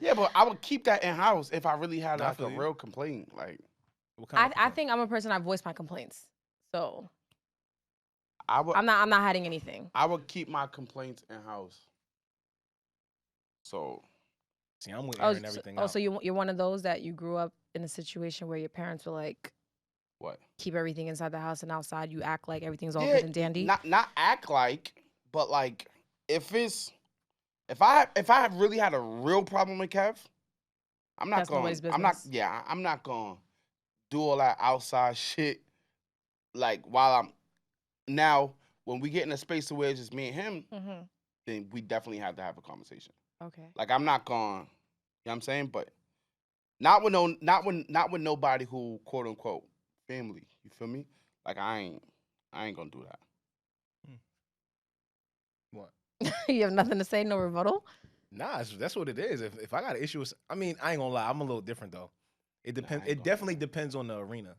Yeah, but I would keep that in house if I really had Nah, I like a feel you. real complaint. Like What kind of I complaint? think I'm a person I voice my complaints. So I would I'm not hiding anything. I would keep my complaints in house. So See, I'm with Oh, airing so, everything oh, out. so you're one of those that you grew up in a situation where your parents were like, what? keep everything inside the house and outside you act like everything's all Yeah, good and dandy. not act like, but like if I really had a real problem with Kev, That's nobody's business. I'm not going to do all that outside shit like while I'm now when we get in a space where it's just me and him, Mm-hmm. then we definitely have to have a conversation. Okay. Like I'm not going, you know what I'm saying? But not with nobody who quote unquote family. You feel me? Like I ain't gonna do that. What? You have nothing to say, no rebuttal. Nah, that's what it is. If I got an issue with, I mean, I ain't gonna lie, I'm a little different though. It Nah, I depends. ain't It gonna do definitely that. depends on the arena.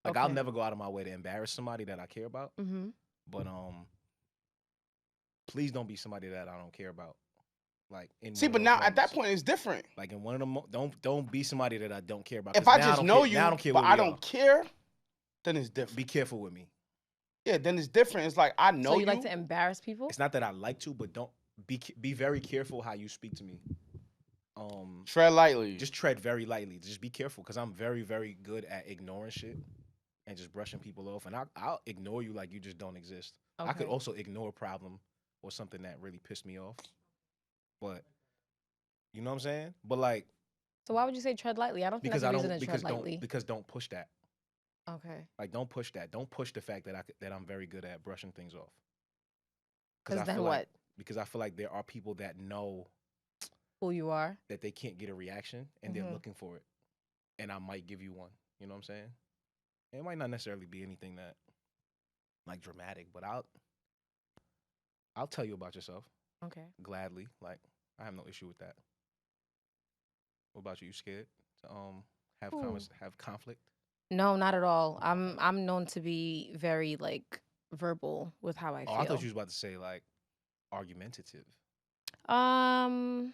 Like I'll Okay. never go out of my way to embarrass somebody that I care about. Mm-hmm. But please don't be somebody that I don't care about. Like in See, one of but those now at that moments. point it's different. Like in one of them, don't be somebody that I don't care about. If Because I now I just don't know care. Now I you, don't care but where I we are. don't care, then it's Be different. careful with me. Yeah, then it's different. It's like I know So you like to embarrass people? It's not that I like to, but don't be very careful how you speak to me. Tread lightly. Just tread very lightly. Just be careful because I'm very, very good at ignoring shit and just brushing people off. And I'll ignore you like you just don't exist. I could Okay. also ignore a problem or something that really pissed me off. But you know what I'm saying? But like So why would you say tread lightly? I don't think because that's a I reason don't to tread because lightly. don't push that. Okay. Like don't push that. Don't push the fact that that I'm very good at brushing things off. Because Because I then feel like what? because I feel like there are people that know Who you are? that they can't get a reaction and they're Mhm. looking for it. And I might give you one. You know what I'm saying? It might not necessarily be anything that like dramatic, but I'll tell you about yourself Okay. gladly. Like I have no issue with that. What about you? You scared to Ooh. have conflict? No, not at all. I'm known to be very like verbal with how I Oh, I thought feel. you was about to say like argumentative. Um,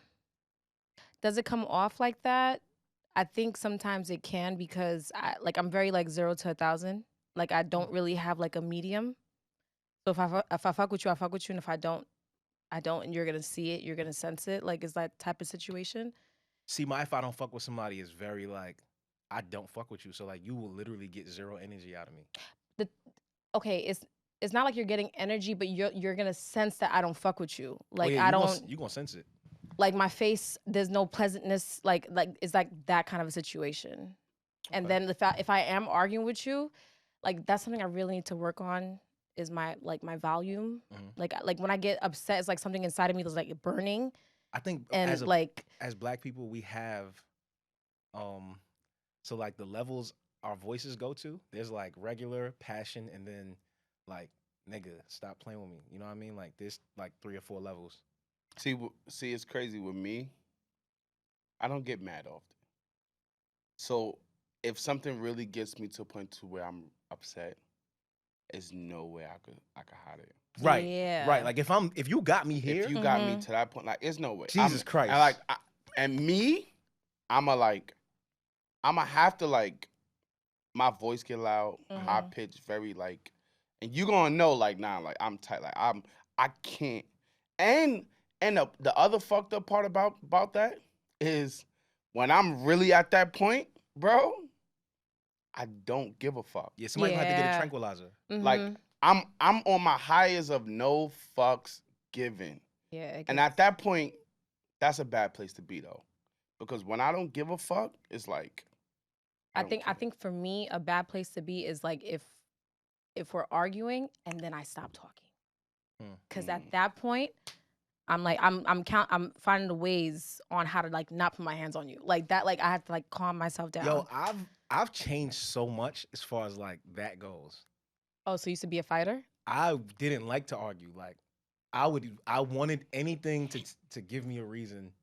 does it come off like that? I think sometimes it can because I'm very like 0 to 1,000. Like I don't really have like a medium. So if I fuck with you, I fuck with you, and if I don't, and you're gonna see it, you're gonna sense it. Like it's that type of situation. See, my if I don't fuck with somebody is very like I don't fuck with you. So like you will literally get zero energy out of me. The okay, it's not like you're getting energy, but you're gonna sense that I don't fuck with you. Oh Like yeah, I don't you gonna sense it. like my face. There's no pleasantness. Like it's like that kind of a situation. And Okay. then if I am arguing with you, like that's something I really need to work on is my volume. Mhm. Like when I get upset, it's like something inside of me that's like burning I think and like as black people we have um so like the levels our voices go to, there's like regular, passion, and then like nigga, stop playing with me. You know what I mean? Like there's like 3 or 4 levels. See, it's crazy with me. I don't get mad often. So if something really gets me to a point to where I'm upset, there's no way I could hide it. Right. Right. yeah. Like if you got me If here, you got me to that point, like it's no way. Jesus Christ. And like and me, I'ma have to like my voice get loud, high Mhm. pitched, very like, and you gonna know like nah, like I'm tight, like I can't. And the other fucked up part about that is when I'm really at that point, bro, I don't give a fuck. Yeah, somebody gonna have to get a Yeah. tranquilizer. Like Mhm. I'm on my highest of no fucks given. Yeah. It And gets, at that point, that's a bad place to be though. Because when I don't give a fuck, it's like I don't I care. think for me a bad place to be is like if we're arguing and then I stop talking. Hmm. Cuz at that point I'm like I'm finding the ways on how to like not put my hands on you. Like that like I have to like calm myself down. Yo, I've changed so much as far as like that goes. Oh, so you used to be a fighter? I didn't like to argue. Like I wanted anything to give me a reason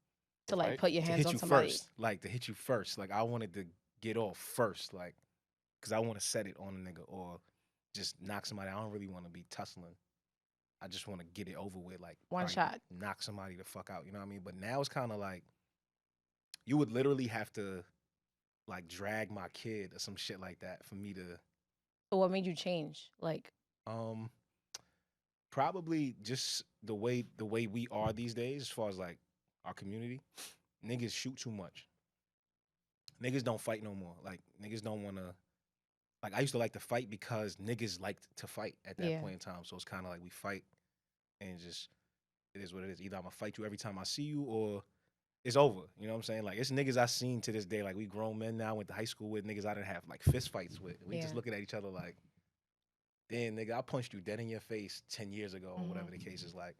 To like Right? put your to hands hit on you somebody. first. Like to hit you first. Like I wanted to get off first. Like because I want to set it on a nigga or just knock somebody. I don't really want to be tussling. I just want to get it over with. Like One probably shot. knock somebody the fuck out. You know what I mean? But now it's kind of like you would literally have to like drag my kid or some shit like that for me to So what made you change? Like, um probably just the way we are these days as far as like our community. Niggas shoot too much. Niggas don't fight no more. Like niggas don't want to. Like I used to like to fight because niggas liked to fight at that yeah. point in time. So it's kind of like we fight and just it is what it is. Either I'm gonna fight you every time I see you or it's over. You know what I'm saying? Like it's niggas I seen to this day. Like we grown men now, went to high school with niggas I didn't have like fist fights with. We just Yeah. looking at each other like, damn nigga, I punched you dead in your face 10 years ago or whatever the case is like.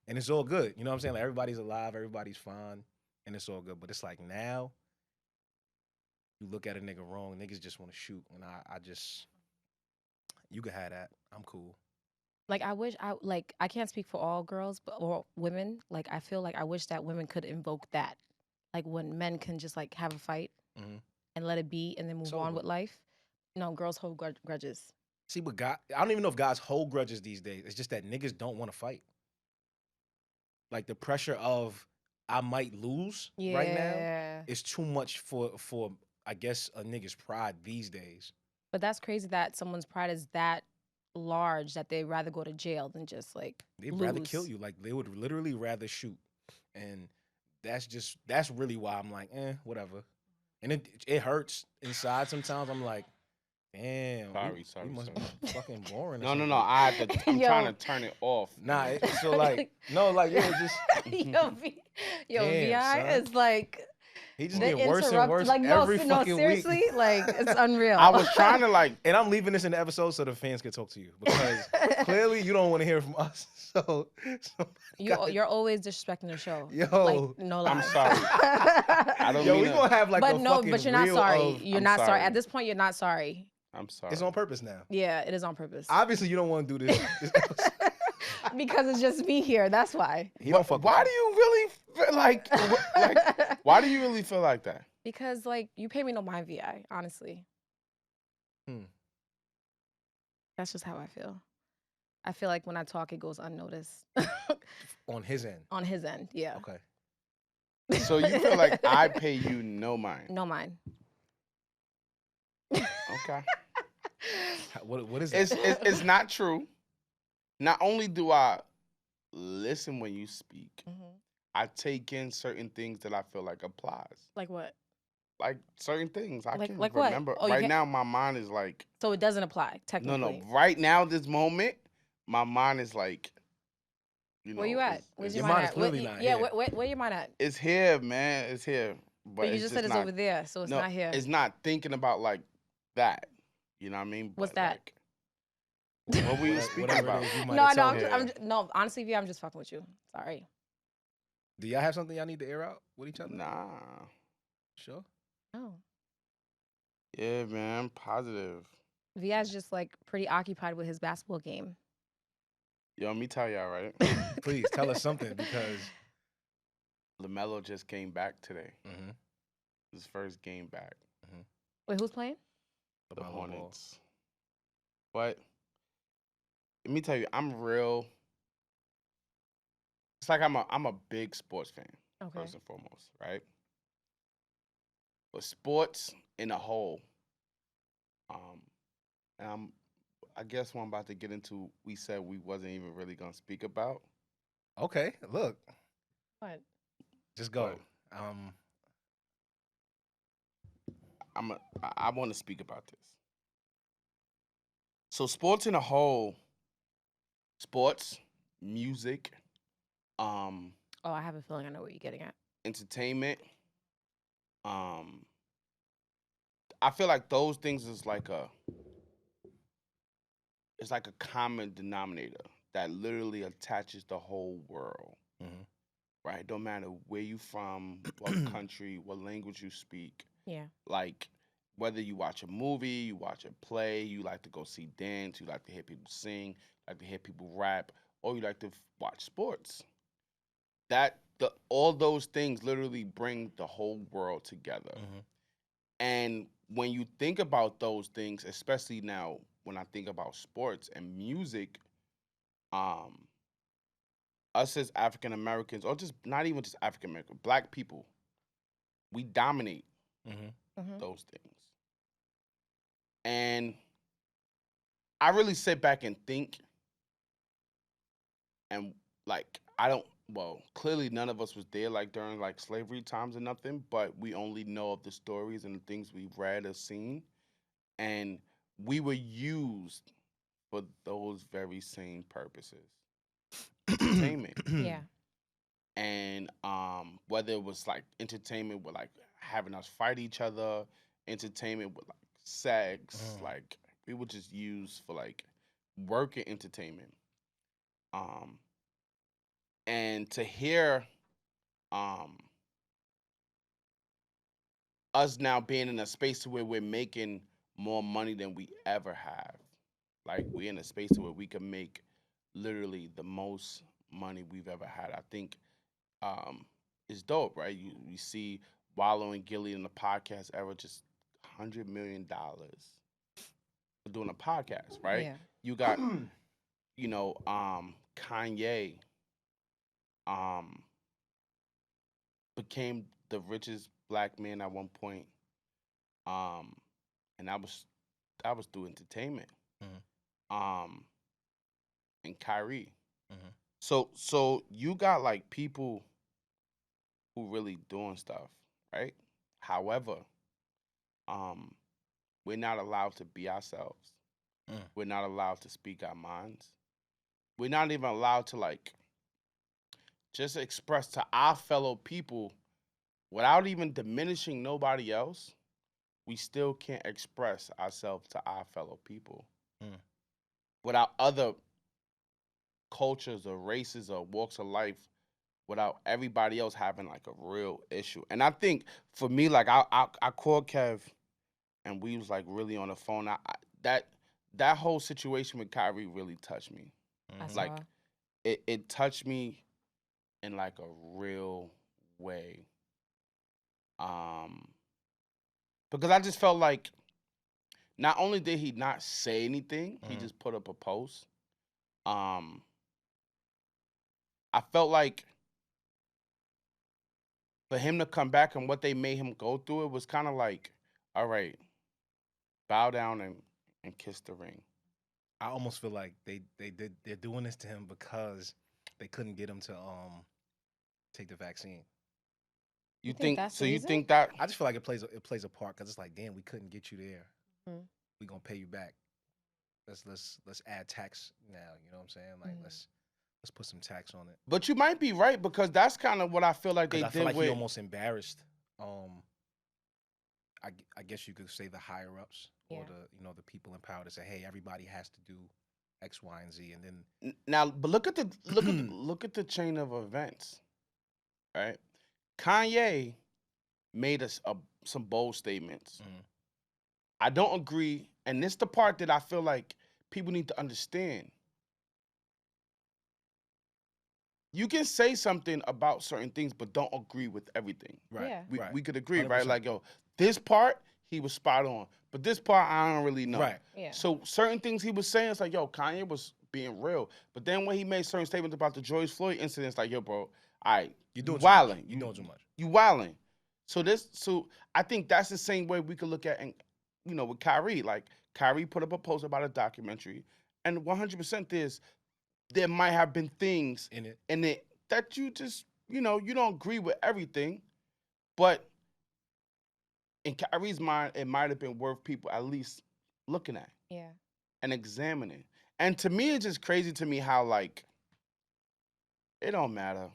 And it's all good. You know what I'm saying? Like everybody's alive, everybody's fine, and it's all good. But it's like now you look at a nigga wrong, niggas just want to shoot. And I just you can have that. I'm cool. Like I wish I can't speak for all girls but or women. Like I feel like I wish that women could invoke that. Like when men can just like have a fight Mm-hmm. and let it be and then move on with life. No, girls hold grudges. See, but God, I don't even know if guys hold grudges these days. It's just that niggas don't want to fight. Like the pressure of I might lose right now Yeah. is too much for I guess a nigga's pride these days. But that's crazy that someone's pride is that large that they'd rather go to jail than just like They'd lose. rather kill you. Like they would literally rather shoot. And that's really why I'm like, whatever. And it hurts inside sometimes. I'm like, damn. Sorry, we must sorry. be fucking boring. or No. something. I have to. I'm Yo. trying to turn it off. Nah, so like, no, like, yeah, just. Yo, Damn, VI son. is like He just the getting worse and worse like no, every no, fucking seriously, week. like it's unreal. I was trying to like. And I'm leaving this in the episode so the fans can talk to you because clearly you don't want to hear from us. So you're always disrespecting the show. Yo. Like, no lie. I'm sorry. I don't yo, mean we gonna have like but a no, fucking but you're not reel sorry. of- You're I'm not sorry. sorry. At this point, you're not sorry. I'm sorry. It's on purpose now. Yeah, it is on purpose. Obviously, you don't want to do this. episode. Because it's just me here. That's why. He don't fuck Why with do you really feel like? Why do you really feel like that? Because like you pay me no mind, VI. Honestly, that's just how I feel. I feel like when I talk, it goes unnoticed. on his end. On his end, yeah. Okay. So you feel like I pay you no mind? No mind. Okay. What is that? It's not true. Not only do I listen when you speak, I take in certain things that I feel like applies. Like what? Like certain things I can't like what? remember. Oh, you Right can't- now, my mind is like, So it doesn't apply technically. no. Right now, this moment, my mind is like, you know. Where you at? it's- Where's it's- your Your mind mind is at? clearly not yeah, here. where your mind at? It's here, man. It's here. But you just said it's not, over there, so it's no, not here. It's not thinking about like that. You know what I mean? What's But, that? Like, what were you speaking Whatever about? it is you might No, have no, told me. no. Honestly, V, I'm just fucking with you. Sorry. Do y'all have something y'all need to air out with each other? Nah. Sure. No. Yeah, man. Positive. Vi's just like pretty occupied with his basketball game. Yo, let me tell y'all, right? Please tell us something because. LaMelo just came back today. Mm-hmm. His first game back. Wait, who's playing? The Hornets. But let me tell you, I'm real. It's like I'm a big sports fan, Okay. first and foremost, right? But sports in a whole, and I guess what I'm about to get into, we said we wasn't even really gonna speak about. Okay, look. What? Just go. I want to speak about this. So sports in a whole, sports, music, Oh, I have a feeling I know what you're getting at. entertainment, I feel like those things is like it's like a common denominator that literally attaches the whole world. Mhm. Right? Don't matter where you from, what country, what language you speak. Yeah. Like whether you watch a movie, you watch a play, you like to go see dance, you like to hear people sing, like to hear people rap, or you like to watch sports. All those things literally bring the whole world together. Mm-hmm. And when you think about those things, especially now when I think about sports and music, us as African Americans, or just not even just African American, Black people, we dominate Mm-hmm. those things. And I really sit back and think, and like I don't. Well, clearly none of us was there like during like slavery times or nothing, but we only know of the stories and the things we've read or seen, and we were used for those very same purposes, entertainment. Yeah. And whether it was like entertainment with like having us fight each other, entertainment with like sex, like we would just use for like work and entertainment. Um, and to hear um us now being in a space where we're making more money than we ever have, like we're in a space where we can make literally the most money we've ever had. I think is dope, right? You see Wallow and Gilly in the podcast era just $100 million for doing a podcast, right? Yeah. You got, Kanye um became the richest black man at one point. Um and that was through entertainment. Um and Kyrie. So you got like people who really doing stuff, right? However, um, we're not allowed to be ourselves. We're not allowed to speak our minds. We're not even allowed to like just express to our fellow people without even diminishing nobody else. We still can't express ourselves to our fellow people without other cultures or races or walks of life, without everybody else having like a real issue. And I think for me, like I called Kev and we was like really on the phone. That whole situation with Kyrie really touched me. I Like saw. it touched me in like a real way. Um, because I just felt like not only did he not say anything, he just put up a post. Um, I felt like for him to come back and what they made him go through, it was kind of like, all right, bow down and kiss the ring. I almost feel like they're doing this to him because they couldn't get him to take the vaccine. You think think that's so? the You reason? think that? I just feel like it plays a part because it's like, damn, we couldn't get you there. Mhm. We gonna pay you back. Let's add tax now. You know what I'm saying? Like let's put some tax on it. But you might be right because that's kind of what I feel like Because they I feel did like he with. almost embarrassed. I guess you could say the higher ups or Yeah. the people in power to say, hey, everybody has to do X, Y, and Z, and then Now, but look at the chain of events, right? Kanye made us some bold statements. I don't agree, and this the part that I feel like people need to understand. You can say something about certain things, but don't agree with everything. right, Yeah. We, right, we could agree, right? 100%. Like, yo, this part he was spot on, but this part I don't really know. Right. Yeah. So certain things he was saying, it's like, yo, Kanye was being real. But then when he made certain statements about the George Floyd incident, it's like, yo, bro, all right, You're you doing too much. wilding. You're doing too much. You wilding. So I think that's the same way we could look at, and with Kyrie. Like Kyrie put up a post about a documentary, and 100% there might have been things In it. that you just you don't agree with everything, but in Kyrie's mind, it might have been worth people at least looking at Yeah. and examining. And to me, it's just crazy to me how like it don't matter.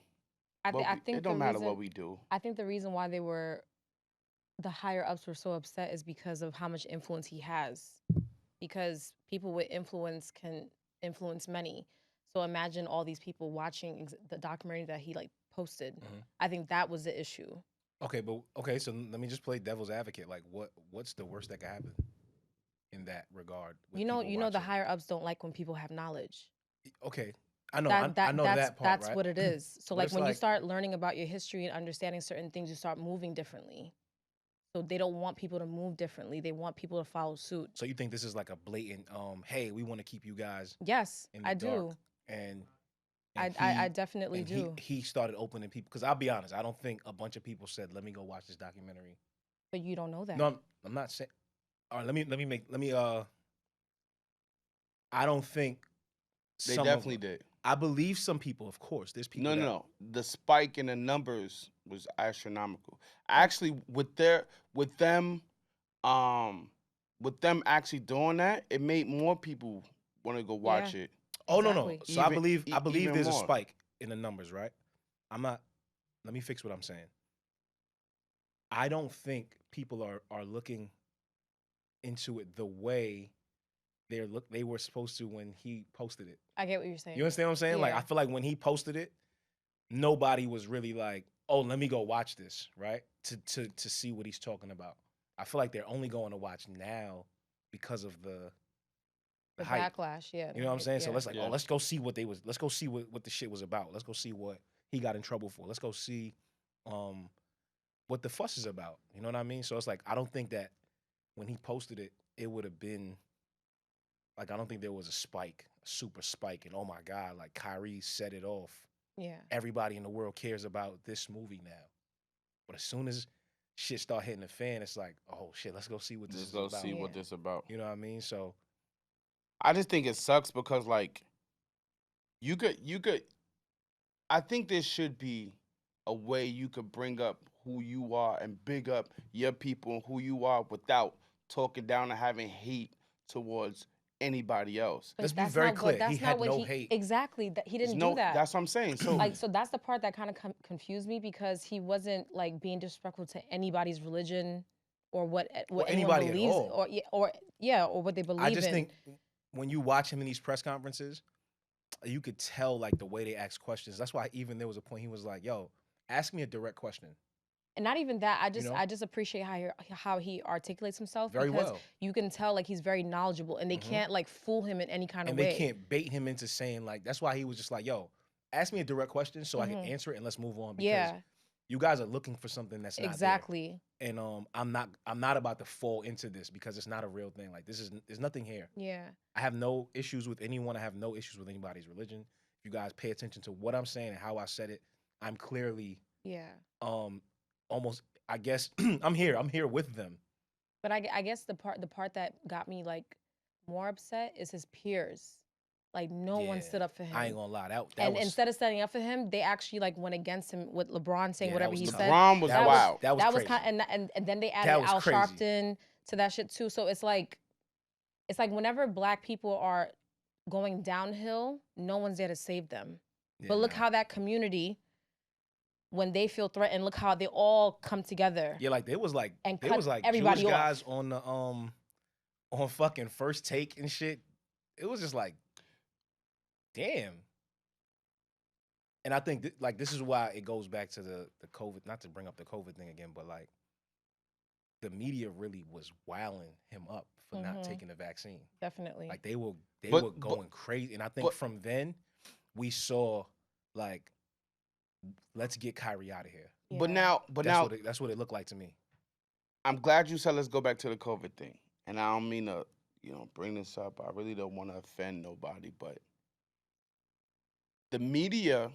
I It think don't matter what we do. I think the reason why the higher ups were so upset is because of how much influence he has. Because people with influence can influence many. So imagine all these people watching the documentary that he like posted. I think that was the issue. Okay, so let me just play devil's advocate. Like, what's the worst that could happen in that regard? With people The watching? higher ups don't like when people have knowledge. Okay, I know, That I know that part, that's right? what it is. So But like it's when you like- start learning about your history and understanding certain things, you start moving differently. So they don't want people to move differently. They want people to follow suit. So you think this is like a blatant, hey, we want to keep you guys Yes, in the I dark, do. and I definitely and do. he started opening people, because I'll be honest, I don't think a bunch of people said, "Let me go watch this documentary." But you don't know that. No, I'm not saying. All right, I don't think They some of definitely them. did. I believe some people, of course. There's people No, that. no. The spike in the numbers was astronomical. Oh. Actually, with them, um, with them actually doing that, it made more people want to go watch it. Oh no. Exactly. So I believe Even there's a more. spike in the numbers, right? I'm not. Let me fix what I'm saying. I don't think people are looking into it the way they were supposed to when he posted it. I get what you're saying. You understand what I'm saying? Like, Yeah. I feel like when he posted it, nobody was really like, "Oh, let me go watch this," right? To see what he's talking about. I feel like they're only going to watch now because of the hype. Backlash, yeah. You know what I'm saying? So let's Yeah. let's go see let's go see what the shit was about. Let's go see what he got in trouble for. Let's go see what the fuss is about. You know what I mean? So it's like, I don't think that when he posted it, it would have been like, I don't think there was a spike, a super spike, and oh my God, like Kyrie set it off. Yeah. Everybody in the world cares about this movie now. But as soon as shit start hitting the fan, it's like, oh shit, let's go see what this Let's is go about. see what this about. You know what I mean? So I just think it sucks because like you could. I think there should be a way you could bring up who you are and big up your people and who you are without talking down and having hate towards anybody else. But let's be that's very not clear. what that's He not had what no he hate. exactly that he There's didn't no, do that. that's what I'm saying. So Like, so that's the part that kind of confused me, because he wasn't like being disrespectful to anybody's religion or what anyone anybody at believes, all. or what they believe in. I just think when you watch him in these press conferences, you could tell like the way they ask questions. That's why even there was a point he was like, "Yo, ask me a direct question." And not even that, You know? I just appreciate how he articulates himself, Very because well. you can tell like he's very knowledgeable, and they Mhm. can't like fool him in any kind of And way. they can't bait him into saying, like, that's why he was just like, "Yo, ask me a direct question so I can answer it and let's move on." Because Yeah, you guys are looking for something that's not there. exactly. And I'm not about to fall into this because it's not a real thing. Like, there's nothing here. Yeah, I have no issues with anyone. I have no issues with anybody's religion. If you guys pay attention to what I'm saying and how I said it, I'm clearly yeah. almost, I guess I'm here with them. But I guess the part that got me like more upset is his peers. Like, no one stood up for him. I ain't gonna lie, that And was, instead of standing up for him, they actually like went against him with LeBron saying Yeah, that whatever was he tough. said. LeBron was wild. That was crazy. kind, and then they added That was Al crazy. Sharpton to that shit too. So it's like whenever black people are going downhill, no one's there to save them. But look how that community, when they feel threatened, look how they all come together. Yeah, like there was like everybody Jewish off. guys on the on fucking First Take and shit. It was just like, damn. And I think like this is why it goes back to the COVID. Not to bring up the COVID thing again, but like the media really was wilding him up for not taking the vaccine. Definitely. Like they were But- going crazy, and I think from then we saw like, let's get Kyrie out of here. But Yeah. now, That's what it looked like to me. I'm glad you said let's go back to the COVID thing. And I don't mean to, bring this up. I really don't want to offend nobody, but the media,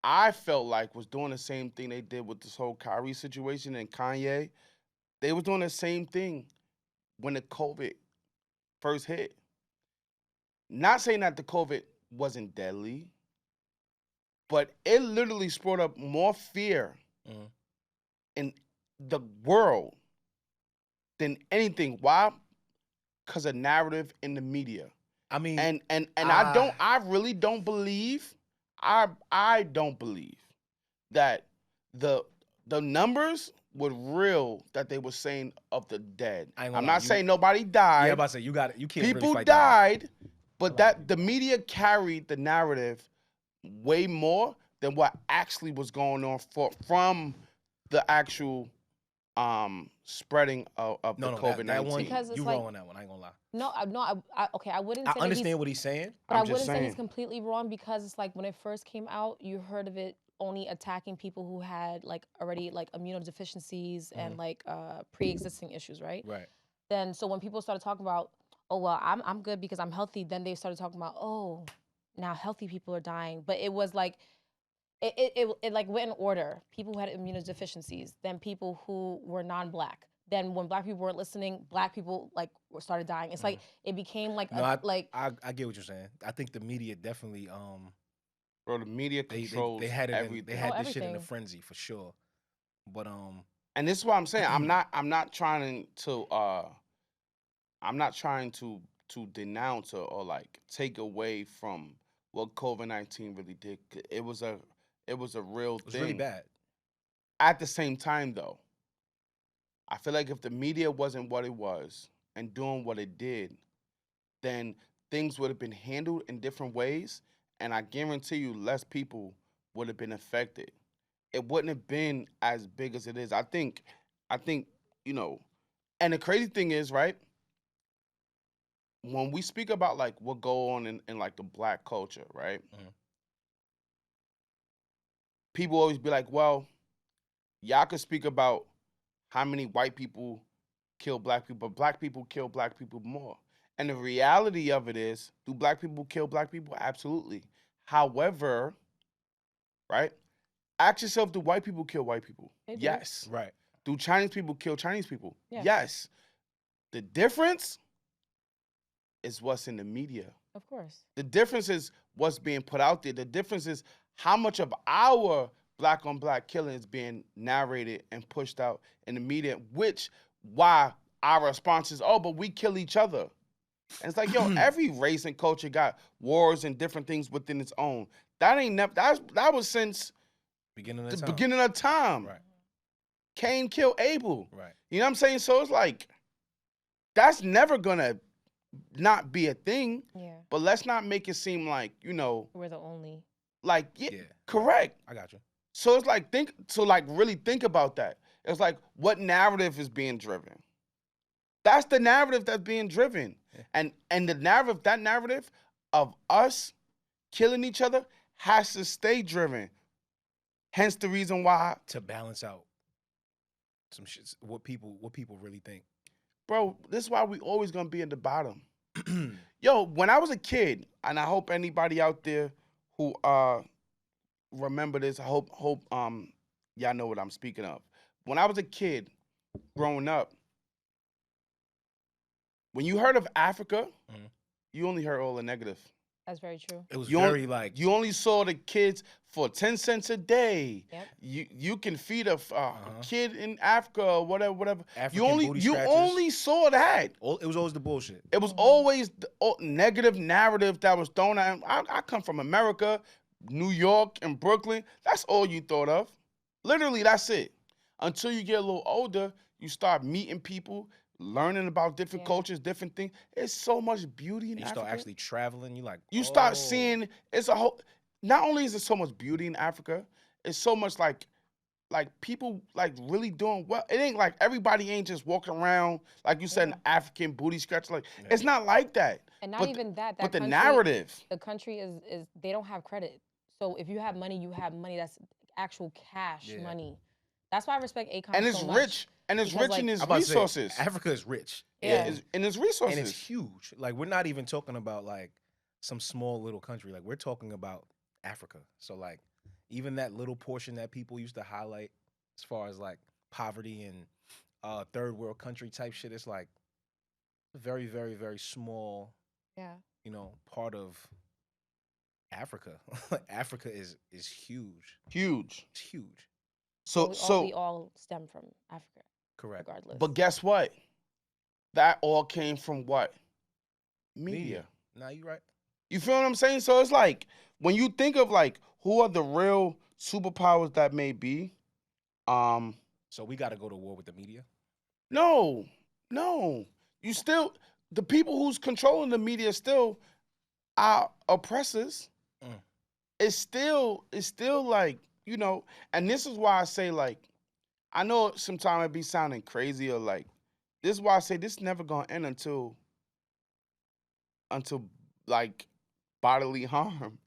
I felt like was doing the same thing they did with this whole Kyrie situation and Kanye. They was doing the same thing when the COVID first hit. Not saying that the COVID wasn't deadly, but it literally spurred up more fear in the world than anything. Why? Because of narrative in the media. I mean, And I really don't believe, I don't believe that the numbers were real that they were saying of the dead. I'm not saying nobody died. Yeah, I'm about to say you can't. People really fight died, but that the media carried the narrative way more than what actually was going on from the actual spreading of the COVID-19. That one, Because it's you like- wrong on that one. I ain't gonna lie. No, okay, I wouldn't say I that understand what he's saying. But I I'm just wouldn't say he's saying. completely wrong, because it's like when it first came out, you heard of it only attacking people who had like already like immunodeficiencies and like pre-existing issues, right? Right. Then so when people started talking about, oh well, I'm good because I'm healthy, then they started talking about, oh, now healthy people are dying. But it was like it like went in order. People who had immunodeficiencies, then people who were non-black. Then when black people weren't listening, black people like started dying. It's like it became like No, like I get what you're saying. I think the media definitely Bro, the media controls they had it everything. they had this shit in a everything. frenzy for sure. But And this is what I'm saying. I'm not trying to denounce or like take away from what COVID-19 really did. It was a real it was thing. really bad. At the same time though, I feel like if the media wasn't what it was and doing what it did, then things would have been handled in different ways, and I guarantee you less people would have been affected. It wouldn't have been as big as it is. I think, you know, and the crazy thing is, right, when we speak about like what go on in like the black culture, right? Mhm. People always be like, well, y'all could speak about how many white people kill black people, but black people kill black people more. And the reality of it is, do black people kill black people? Absolutely. However, right? Ask yourself, do white people kill white people? They do. Yes. Right. Do Chinese people kill Chinese people? Yeah. Yes. The difference is what's in the media. Of course. The difference is what's being put out there. The difference is how much of our black on black killing is being narrated and pushed out in the media, which why our response is, oh, but we kill each other. And it's like, yo, every race and culture got wars and different things within its own. That ain't that was since Beginning the of time. beginning of time. Right. Cain killed Abel. Right. You know what I'm saying? So it's like, that's never gonna not be a thing. Yeah. But let's not make it seem like, you know, We're the only. like, yeah, Yeah. correct. I got you. So it's like, really think about that. It's like, what narrative is being driven? That's the narrative that's being driven. Yeah. And the narrative, that narrative of us killing each other has to stay driven. Hence the reason why, To balance out some shit, what people really think. bro, this is why we always gonna be at the bottom. Yo, when I was a kid, and I hope anybody out there who remember this, I hope y'all know what I'm speaking of. When I was a kid growing up, when you heard of Africa, Mhm. you only heard all the negative. That's very true. It was You very only, like you only saw the kids for 10 cents a day. Yep. You can feed a kid in Africa or whatever. African booty You scratchers. only saw that. It was always the bullshit. It was always the negative narrative that was thrown at him. I come from America, New York and Brooklyn. That's all you thought of. Literally, that's it. Until you get a little older, you start meeting people, learning about different cultures, different things. It's so much beauty in You Africa. start actually traveling. You start oh. seeing, it's a whole, not only is there so much beauty in Africa, it's so much like people like really doing well. It ain't like everybody ain't just walking around, like you said, an African booty scratch. Like, it's not like that. And not But even that. But the country, narrative. The country is they don't have credit. So if you have money, you have money that's actual cash money. That's why I respect Akon And it's so much. rich. And it's Because, rich in like, its I'm about to say, resources. Africa is rich. Yeah. And its resources. And it's huge. Like, we're not even talking about like some small little country. Like, we're talking about Africa. So like, even that little portion that people used to highlight as far as like poverty and third world country type shit, it's like a very, very, very small, you know, part of Africa. Africa is huge. Huge. It's huge. So we all stem from Africa. Correct. Regardless. But guess what? That all came from what? Media. Nah, you right. You feel what I'm saying? So it's like, when you think of like who are the real superpowers that may be, So we got to go to war with the media? no. You still, the people who's controlling the media still are oppressors. It's still like, you know, and this is why I say, like, I know sometimes it be sounding crazy or like, this is why I say this never gonna end until like bodily harm.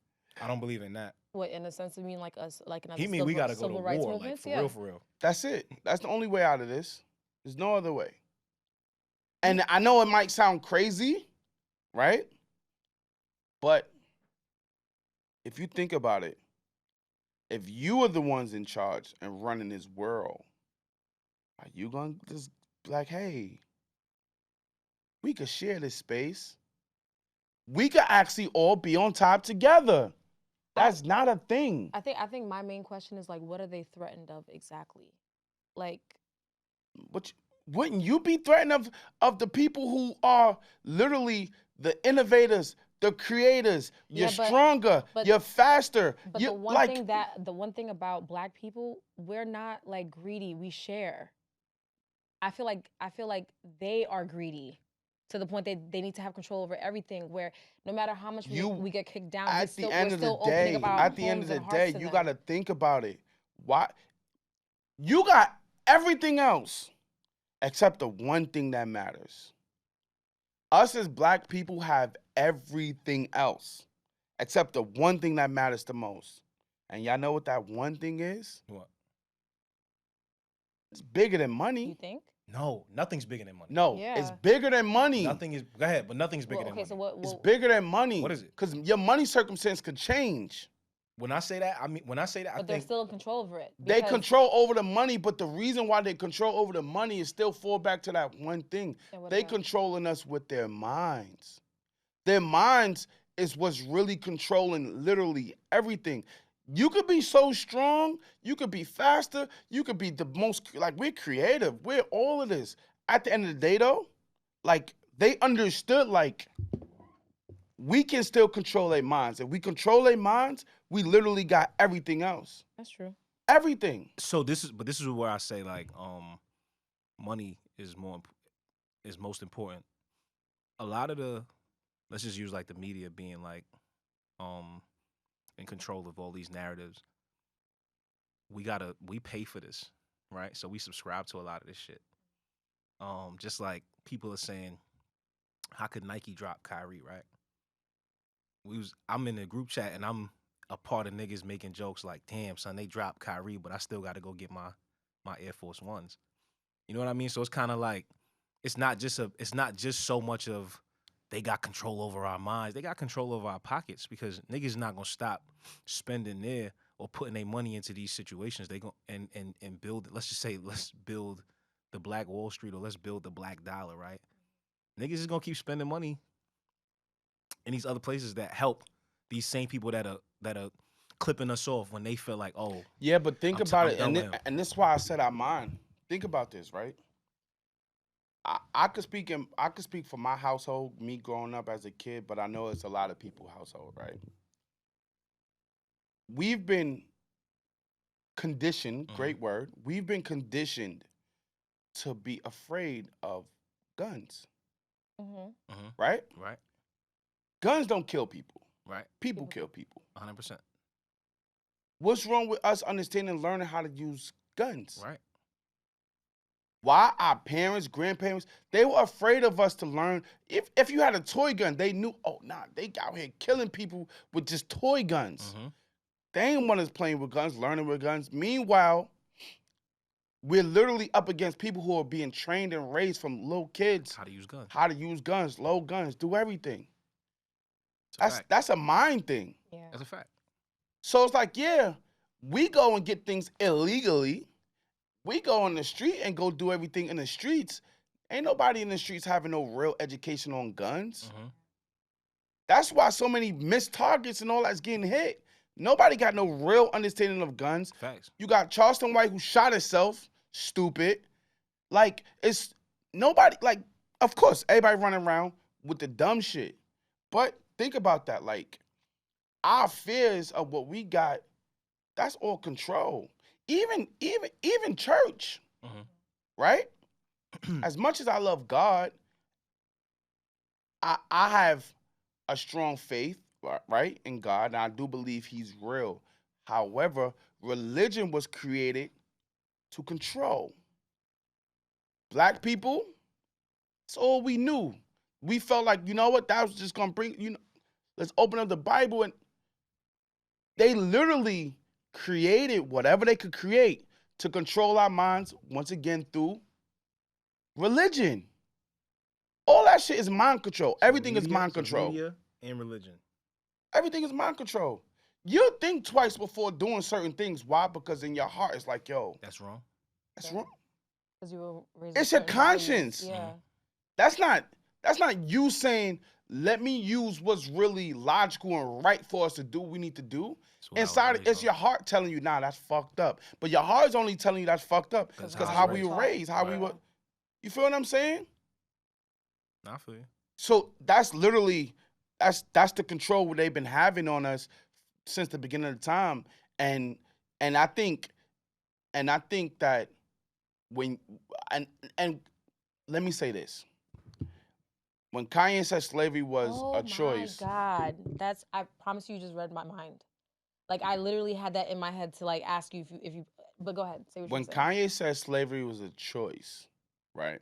I don't believe in that. What, in a sense of mean like us, like another He mean we gotta go civil to rights war, like movements? for real, for real. That's it. That's the only way out of this. There's no other way. And I know it might sound crazy, right? But if you think about it, if you are the ones in charge and running this world, are you gonna just be like, hey, we could share this space? We could actually all be on top together. That's not a thing. I think my main question is like, what are they threatened of exactly? Like, Wouldn't you be threatened of the people who are literally the innovators, the creators? You're stronger, you're faster. But you, the one thing about Black people, we're not like greedy. We share. I feel like they are greedy to the point that they need to have control over everything. Where no matter how much we get kicked down, at the end of the day, you got to think about it. Why? You got everything else except the one thing that matters. Us as Black people have everything else except the one thing that matters the most. And y'all know what that one thing is? What? It's bigger than money. You think? No, nothing's bigger than money. No, it's bigger than money. Nothing is. Go ahead, but nothing's bigger than money. So it's bigger than money. What is it? Because your money circumstance could change. When I say that, I mean but they're still in control over it. They control over the money, but the reason why they control over the money is still fall back to that one thing. They controlling us with their minds. Their minds is what's really controlling literally everything. You could be so strong, you could be faster, you could be the most, like, we're creative, we're all of this. At the end of the day, though, like, they understood, like, we can still control their minds. If we control their minds, we literally got everything else. That's true. Everything. So this is where I say, like, money is most important. A lot of let's just use, like, the media being, like, in control of all these narratives. We pay for this, right? So we subscribe to a lot of this shit. Just like people are saying, how could Nike drop Kyrie, right? I'm in a group chat and I'm a part of niggas making jokes like, damn, son, they dropped Kyrie, but I still got to go get my Air Force Ones. You know what I mean? So it's kind of like, it's not just so much of they got control over our minds. They got control over our pockets because niggas not gonna stop spending there or putting their money into these situations. They go and build. Let's just say, let's build the Black Wall Street or let's build the Black Dollar, right? Niggas is gonna keep spending money in these other places that help these same people that are clipping us off when they feel like, oh, yeah. But think about it, and this is why I said our mind. Think about this, right? I could speak for my household, me growing up as a kid, but I know it's a lot of people's household, right? We've been conditioned, great word. We've been conditioned to be afraid of guns. Right? Right. Guns don't kill people. Right. People kill people. 100%. What's wrong with us understanding and learning how to use guns? Right. Why our parents, grandparents, they were afraid of us to learn. If you had a toy gun, they knew, oh, nah, they out here killing people with just toy guns. They ain't want us playing with guns, learning with guns. Meanwhile, we're literally up against people who are being trained and raised from little kids. How to use guns. How to use guns, load guns, do everything. That's a mind thing. Yeah. That's a fact. So it's like, yeah, we go and get things illegally. We go on the street and go do everything in the streets. Ain't nobody in the streets having no real education on guns. That's why so many missed targets and all that's getting hit. Nobody got no real understanding of guns. Facts. You got Charleston White who shot himself, stupid. Like, it's nobody, like, of course, everybody running around with the dumb shit. But think about that. Like, our fears of what we got, that's all control. Even church, right? As much as I love God, I have a strong faith, right, in God, and I do believe he's real. However, religion was created to control. Black people, that's all we knew. We felt like, you know what, that was just going to bring, let's open up the Bible. And they literally created whatever they could create to control our minds, once again, through religion. All that shit is mind control. Everything is mind control. Media and religion. Everything is mind control. you'll think twice before doing certain things. Why? Because in your heart, it's like, yo, That's wrong. that's Right. wrong. Because you were raised with It's your certain values. conscience. Yeah. That's not you saying, let me use what's really logical and right for us to do what we need to do. That's what I was Inside, raised it's on. your heart telling you, nah, that's fucked up. But your heart's only telling you that's fucked up Because because how how you we were were raised, how we Right. were. You feel what I'm saying? Nah, I feel you. So that's literally that's the control what they've been having on us since the beginning of the time. And I think that when and let me say this. When Kanye said slavery was Oh a my choice, God. I promise you just read my mind. Like I literally had that in my head to like ask you if you but go ahead, say what when you're saying. Kanye said slavery was a choice, right?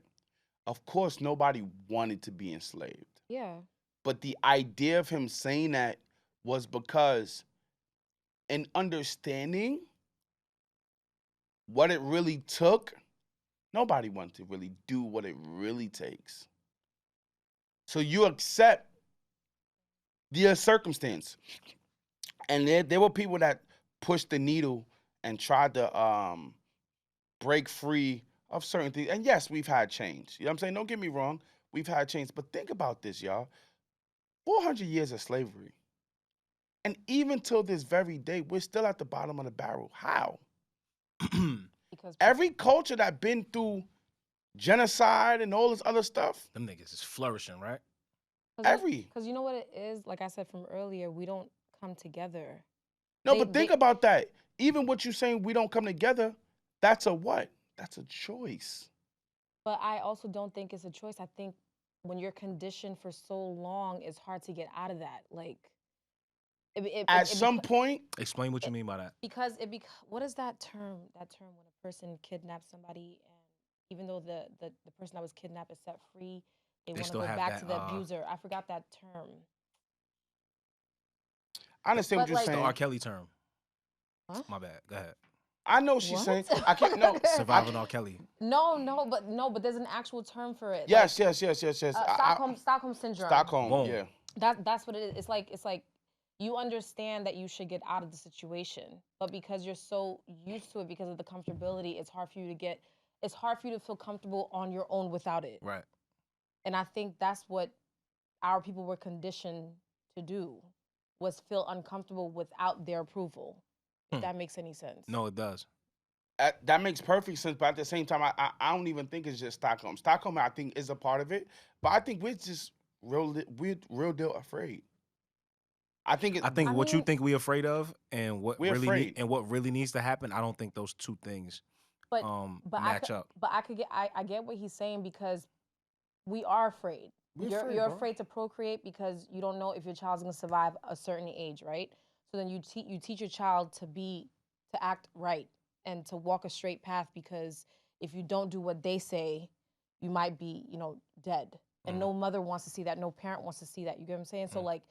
Of course, nobody wanted to be enslaved. Yeah. But the idea of him saying that was because in understanding what it really took, nobody wanted to really do what it really takes. So you accept the circumstance. And there were people that pushed the needle and tried to break free of certain things. And yes, we've had change. You know what I'm saying? Don't get me wrong. We've had change. But think about this, y'all. 400 years of slavery. And even till this very day, we're still at the bottom of the barrel. How? Because Every culture that been through genocide and all this other stuff, Them niggas is flourishing, right? because you know what it is, like I said from earlier, we don't come together. No, They- but think they- about that. Even what you saying, we don't come together, that's a what? That's a choice. But I also don't think it's a choice. I think when you're conditioned for so long, it's hard to get out of that. Like At some point, Explain what you mean by that. because what is that term? That term when a person kidnaps somebody and even though the person that was kidnapped is set free, they want to still go have back that, to the abuser. I forgot that term. I understand But what you're like- It's the R. saying. Kelly term. Huh? My bad. Go ahead. I know what she's saying. I can't, no. Surviving R. Kelly. No, but there's an actual term for it. Yes. Stockholm syndrome. Stockholm, Boom. yeah. That's what it is. It's like you understand that you should get out of the situation, but because you're so used to it because of the comfortability, it's hard for you to feel comfortable on your own without it. Right. And I think that's what our people were conditioned to do was feel uncomfortable without their approval. If that makes any sense. No, it does. That makes perfect sense, but at the same time, I don't even think it's just Stockholm. Stockholm, I think, is a part of it, but I think we're just real deal afraid. I think I think what you mean- think we afraid of and what We're really afraid. and what really needs to happen, I don't think those two things But match up. But I get what he's saying because we are afraid. We're afraid, you're bro. afraid to procreate because you don't know if your child's gonna survive a certain age, right? So then you teach your child to act right and to walk a straight path because if you don't do what they say, you might be, dead. And no mother wants to see that, no parent wants to see that. You get what I'm saying? So like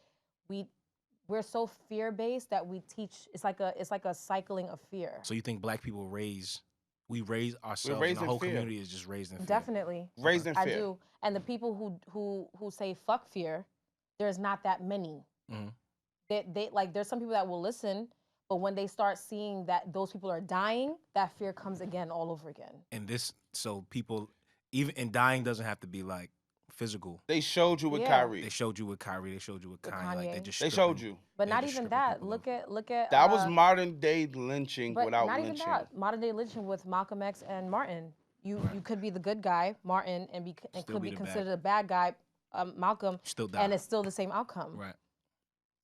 we're so fear-based that we teach it's like a cycling of fear. So you think black people we raise ourselves raised and the in whole fear. community is just raised in fear. Definitely. Raised in I fear. do. And the people who say fuck fear, there's not that many. Mhm. They like there's some people that will listen, but when they start seeing that those people are dying, that fear comes again all over again. And so people even and dying doesn't have to be like physical. They showed you with Yeah. Kyrie. They showed you with Kyrie, they showed you with Kanye. Like Kanye. just They stripping- showed you. But they not just even stripping that. people Look of- at That was modern day lynching but without not lynching. even that. Modern day lynching with Malcolm X and Martin. You could be the good guy, Martin, and Still could be be the bad. considered a bad guy, Malcolm, Still die. and it's still the same outcome. Right.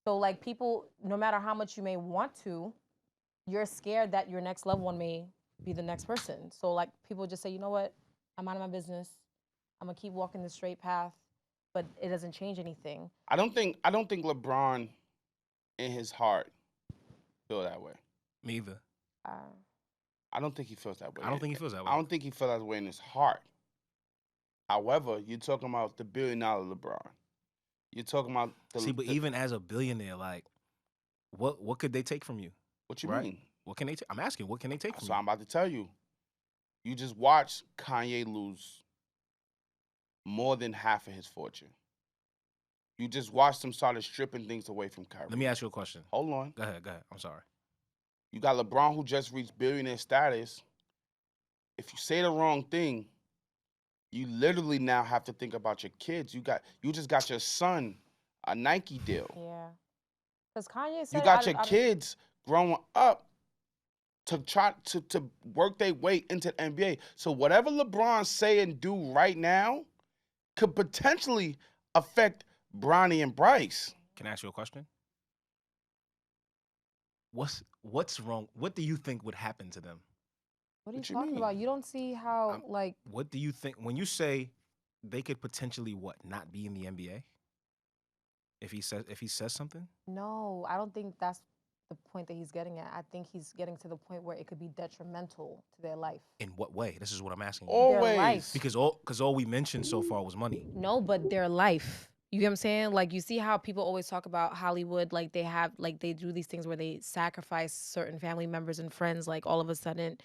So like people, no matter how much you may want to, you're scared that your next loved one may be the next person. So like people just say, you know what, I'm out of my business. I'm gonna keep walking the straight path, but it doesn't change anything. I don't think LeBron in his heart feel that way. Me either. I don't think he feels that way. I don't think he feels that way. I don't think he feels that way in his heart. However, you're talking about the $1 billion LeBron. You're talking about but even as a billionaire, like what could they take from you? what you right? mean? What can they I'm asking, what can they take from So you? I'm about to tell you. You just watched Kanye lose more than half of his fortune. You just watched them started stripping things away from Kyrie. Let me ask you a question. Hold on. Go ahead. I'm sorry. You got LeBron who just reached billionaire status. If you say the wrong thing, you literally now have to think about your kids. You just got your son a Nike deal. Yeah. Because Kanye said You got your kids growing up to try to work their way into the NBA. So whatever LeBron say and do right now could potentially affect Bronny and Bryce. Can I ask you a question? What's wrong? What do you think would happen to them? What are you What you talking mean? about? You don't see how like What do you think when you say they could potentially not be in the NBA? If he says something? no, I don't think that's the point that he's getting at. I think he's getting to the point where it could be detrimental to their life. In what way? This is what I'm asking you. Always. life. Because all we mentioned so far was money. No, but their life. You get what I'm saying? Like, you see how people always talk about Hollywood, like they do these things where they sacrifice certain family members and friends, like all of a sudden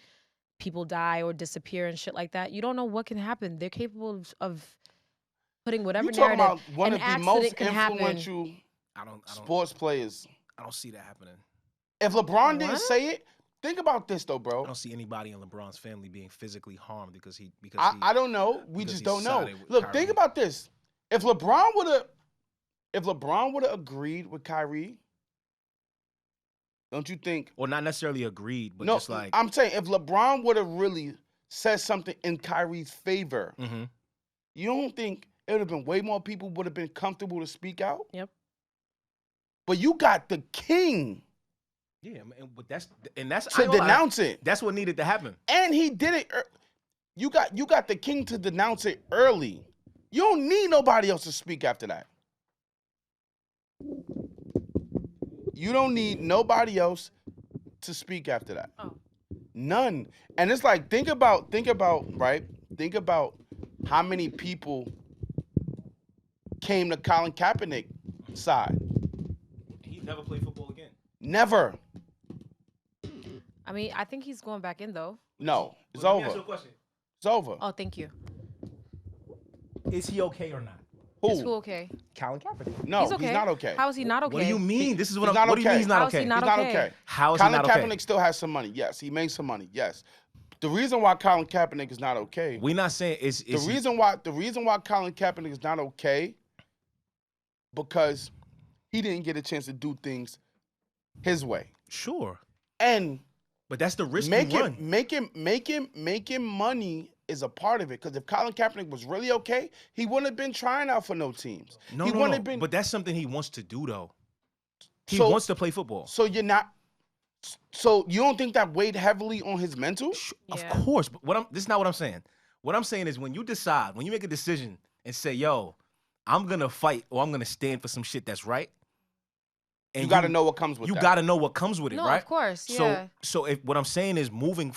people die or disappear and shit like that. You don't know what can happen. They're capable of putting whatever You talking narrative. about one an of the most accident can happen. influential I don't sports players. I don't see that happening. If LeBron didn't What? say it, think about this though, I bro. don't see anybody in LeBron's family being physically harmed because I don't know. We because just he don't know. sided with Look, Kyrie. think about this. If LeBron would have agreed with Kyrie, don't you think? or not necessarily agreed, but No, just like I'm saying if LeBron would have really said something in Kyrie's favor, mhm. you don't think it would have been way more people would have been comfortable to speak out? Yep. But you got the king Yeah, but that's I to ain't gonna lie, denounce it, that's what needed to happen. and he did it. You got the king to denounce it early. You don't need nobody else to speak after that. You don't need nobody else to speak after that. Oh. None. And it's like, think about, right? Think about how many people came to Colin Kaepernick's side. He never played football again. Never. I mean, I think he's going back in though. No. It's Let me ask over. you a question. It's over. Oh, thank you. Is he okay or not? Is who okay? Colin Kaepernick. No, He's okay. not okay. How is he not okay? What do you mean? This is what he's I'm. not What do you mean okay. he's not How is he okay? not He's not okay? okay. How is he Colin not okay? Kaepernick still has some money. Yes, he makes some money. Yes. The reason why Colin Kaepernick is not okay. We're not saying is The reason why Colin Kaepernick is not okay because he didn't get a chance to do things his way. Sure, And but that's the risk you run. making money is a part of it. Because if Colin Kaepernick was really okay, he wouldn't have been trying out for no teams. No, he no, wouldn't no. have been. But that's something he wants to do, though. He So- wants to play football. So you're not. So you don't think that weighed heavily on his mental? Of Yeah. course, but this is not what I'm saying. What I'm saying is when you make a decision and say, "Yo, I'm gonna fight or I'm gonna stand for some shit that's right," and You got to know what comes with you that. got to know what comes with it, No, right? of course. Yeah. So if what I'm saying is moving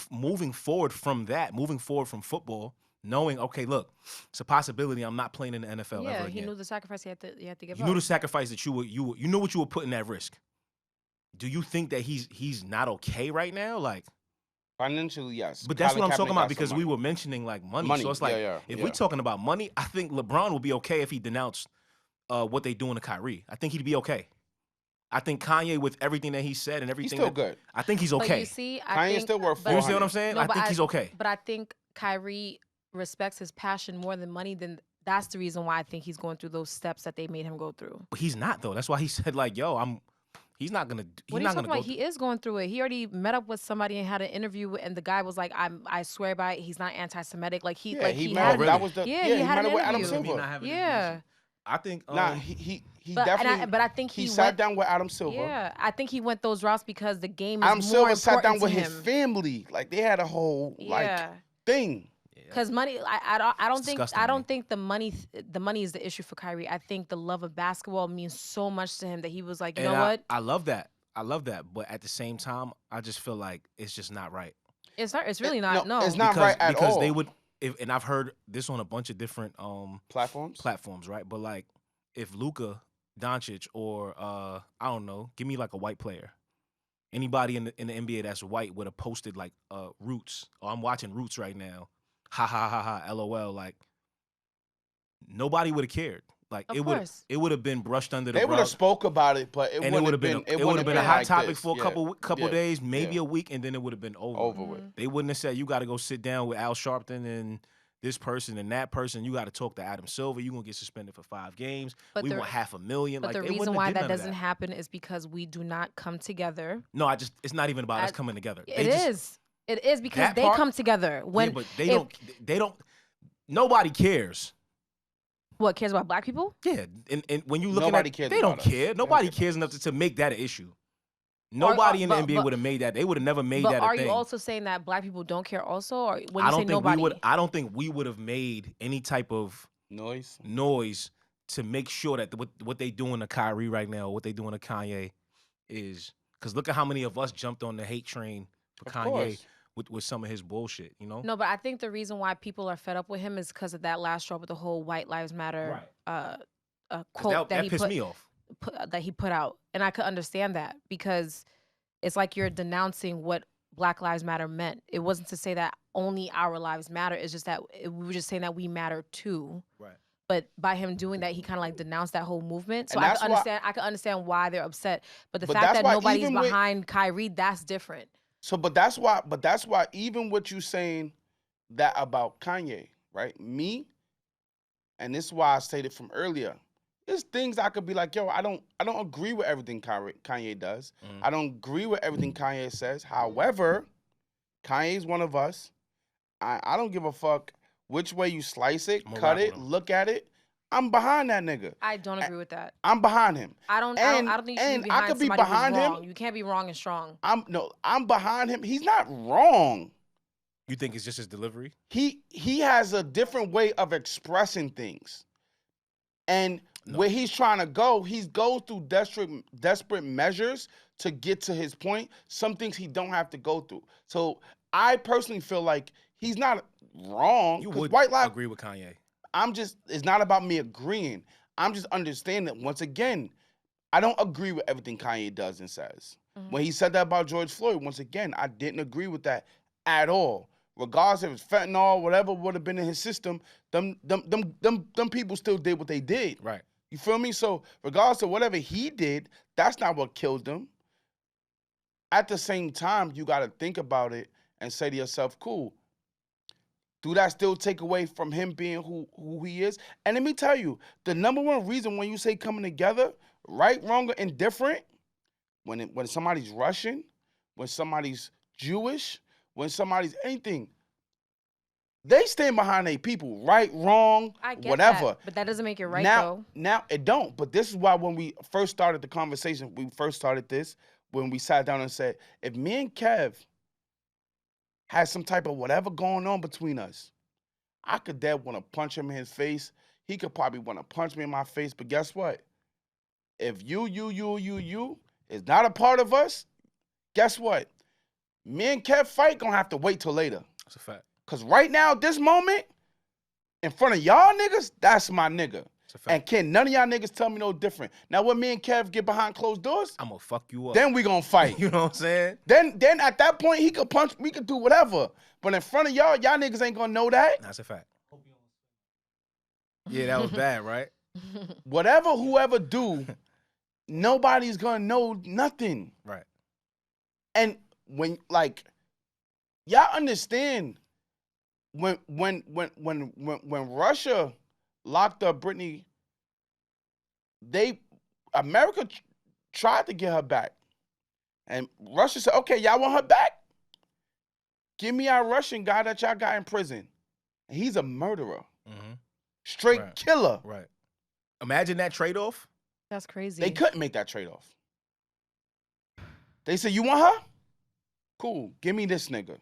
forward from that, moving forward from football, knowing, okay, look, it's a possibility I'm not playing in the NFL Yeah, ever he again. knew the sacrifice he had to give You up. knew the sacrifice that you knew what you were putting at risk. Do you think that he's not okay right now? Like, Financially, yes. but that's Colin what I'm Kaepernick talking got about some because we money. were mentioning like money. Money, So it's like yeah, if yeah. we're talking about money, I think LeBron would be okay if he denounced what they doing to Kyrie. I think he'd be okay. I think Kanye with everything that he said and He's everything. still good. I think he's But okay. you see, I Kanye think, still worth You understand what I'm 400. saying? No, I but think he's okay. But I think Kyrie respects his passion more than money. Then that's the reason why I think he's going through those steps that they made him go through. But he's not though. That's why he said like, "Yo, he's not gonna. He's What are you not talking gonna go." about? He is going through it. He already met up with somebody and had an interview, and the guy was like, I swear by it, he's not anti-Semitic. Like he, Yeah, like he he met had up. an- That was the Yeah, he he had met an up with Adam interview. Silver. Yeah. I think. Nah, he But definitely. but I think he he sat went, down with Adam Silver. Yeah, I think he went those routes because the game is Adam more Silver sat important down with to his him. family. Like they had a whole Yeah. thing. Because money, I don't It's think disgusting I to don't me. think the money is the issue for Kyrie. I think the love of basketball means so much to him that he was like, you know what? I love that. I love that. But at the same time, I just feel like it's just not right. It's not. It's really not. No, it's not right at because all. they would. And I've heard this on a bunch of different Platforms. right? But like, if Luka Doncic or I don't know, give me like a white player, anybody in the NBA that's white would have posted like Roots. Oh, I'm watching Roots right now. Ha ha ha ha. LOL. Like nobody would have cared. like Of it course. would have been brushed under the They rug. would have spoke about it, but it and wouldn't it would have been. it would have been a hot like topic this. for a Yeah. couple Yeah. days, maybe Yeah. a week, and then it would have been over. Over with. They wouldn't have said you got to go sit down with Al Sharpton and this person and that person. You got to talk to Adam Silver. You're gonna get suspended for 5 games. But We the- want $500,000. But Like the they reason wouldn't why have did that none of doesn't happen is because we do not come together. No, it's not even about us At- coming together. It is. It is because That they part- come together. When yeah, but they don't. Nobody cares. what cares about black people? Yeah, and when you looking Nobody at, cares they don't about us. care. They Nobody don't care cares about enough to make that an issue. Nobody in the NBA would have made that. They would have never made But that a are thing. you also saying that black people don't care also? Or when you I don't say think nobody? we would. I don't think we would have made any type of Noise. to make sure that what they doing to Kyrie right now, what they doing to Kanye, is because look at how many of us jumped on the hate train for Of Kanye course. with some of his bullshit. You know. No, but I think the reason why people are fed up with him is because of that last straw with the whole White Lives Matter quote That he pissed put, me off. that he put out, and I could understand that because it's like you're denouncing what Black Lives Matter meant. It wasn't to say that only our lives matter. It's just that we were just saying that we matter too. Right. But by him doing that, he kind of like denounced that whole movement. So And I that's could why- understand. I could understand why they're upset. But the But fact that's that why nobody's even with- behind Kyrie, that's different. So, but that's why even what you saying that about Kanye, right? Me, and this is why I stated from earlier. There's things I could be like, yo, I don't agree with everything Kanye does. Mhm. I don't agree with everything Kanye says. However, Kanye's one of us. I don't give a fuck which way you slice it, I'ma cut rock it, with him. look at it. I'm behind that nigga. I don't agree with that. I'm behind him. I don't think you should and be I behind could be somebody who's behind him. wrong. You can't be wrong and strong. I'm behind him. He's not wrong. You think it's just his delivery? He has a different way of expressing things. And No. where he's trying to go, he goes through desperate measures to get to his point. Some things he don't have to go through. So I personally feel like he's not wrong. You 'Cause would White Lives, agree with Kanye. it's not about me agreeing. I'm just understanding that once again, I don't agree with everything Kanye does and says. Mhm. When he said that about George Floyd, once again, I didn't agree with that at all. Regardless if it's fentanyl, whatever would have been in his system, them people still did what they did. Right. You feel me? So regardless of whatever he did, that's not what killed him. At the same time, you got to think about it and say to yourself, cool, do that still take away from him being who he is? And let me tell you, the number one reason when you say coming together, right, wrong, or indifferent, when somebody's Russian, when somebody's Jewish, when somebody's anything, they stand behind their people, right, wrong, I get whatever. that, but that doesn't make it right now, though. Now it don't. But this is why when we first started the conversation, when we sat down and said, if me and Kev had some type of whatever going on between us, I could dead want to punch him in his face. He could probably want to punch me in my face. But guess what? If you is not a part of us, guess what? Me and Kev fight gonna have to wait till later. That's a fact. Cause right now, this moment, in front of y'all niggas, that's my nigga. That's a fact. And can none of y'all niggas tell me no different. Now, when me and Kev get behind closed doors, I'm gonna fuck you up. then we gonna fight. You know what I'm saying? Then at that point, he could punch, we could do whatever. But in front of y'all niggas ain't gonna know that. That's a fact. Yeah, that was bad, right? Whatever whoever do, nobody's gonna know nothing. Right. And when like y'all understand when Russia locked up Britney, America tried to get her back. And Russia said, okay, y'all want her back? Give me our Russian guy that y'all got in prison. And he's a murderer. Mm-hmm. Straight Right. killer. Right. Imagine that trade-off. That's crazy. They couldn't make that trade-off. They said, you want her? Cool, give me this nigga.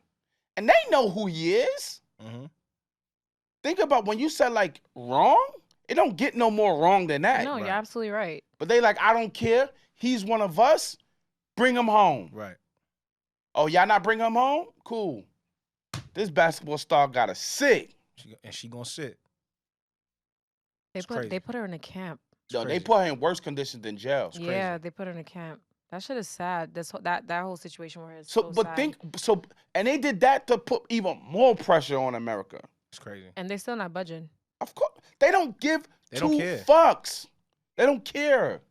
And they know who he is. Mm-hmm. Think about when you said like wrong, it don't get no more wrong than that. No, Right. you're absolutely right. But they like, I don't care. He's one of us. Bring him home. Right. Oh, y'all not bring him home? Cool. This basketball star gotta sit. She gonna sit. They It's put crazy. they put her in a camp. Yo, they crazy. put her in worse conditions than jail. crazy. Yeah, they put her in a camp. That shit is sad. That whole situation where it's So, but sad. and they did that to put even more pressure on America. It's crazy. And they're still not budging. Of course, they don't give They don't care. fucks. They don't care.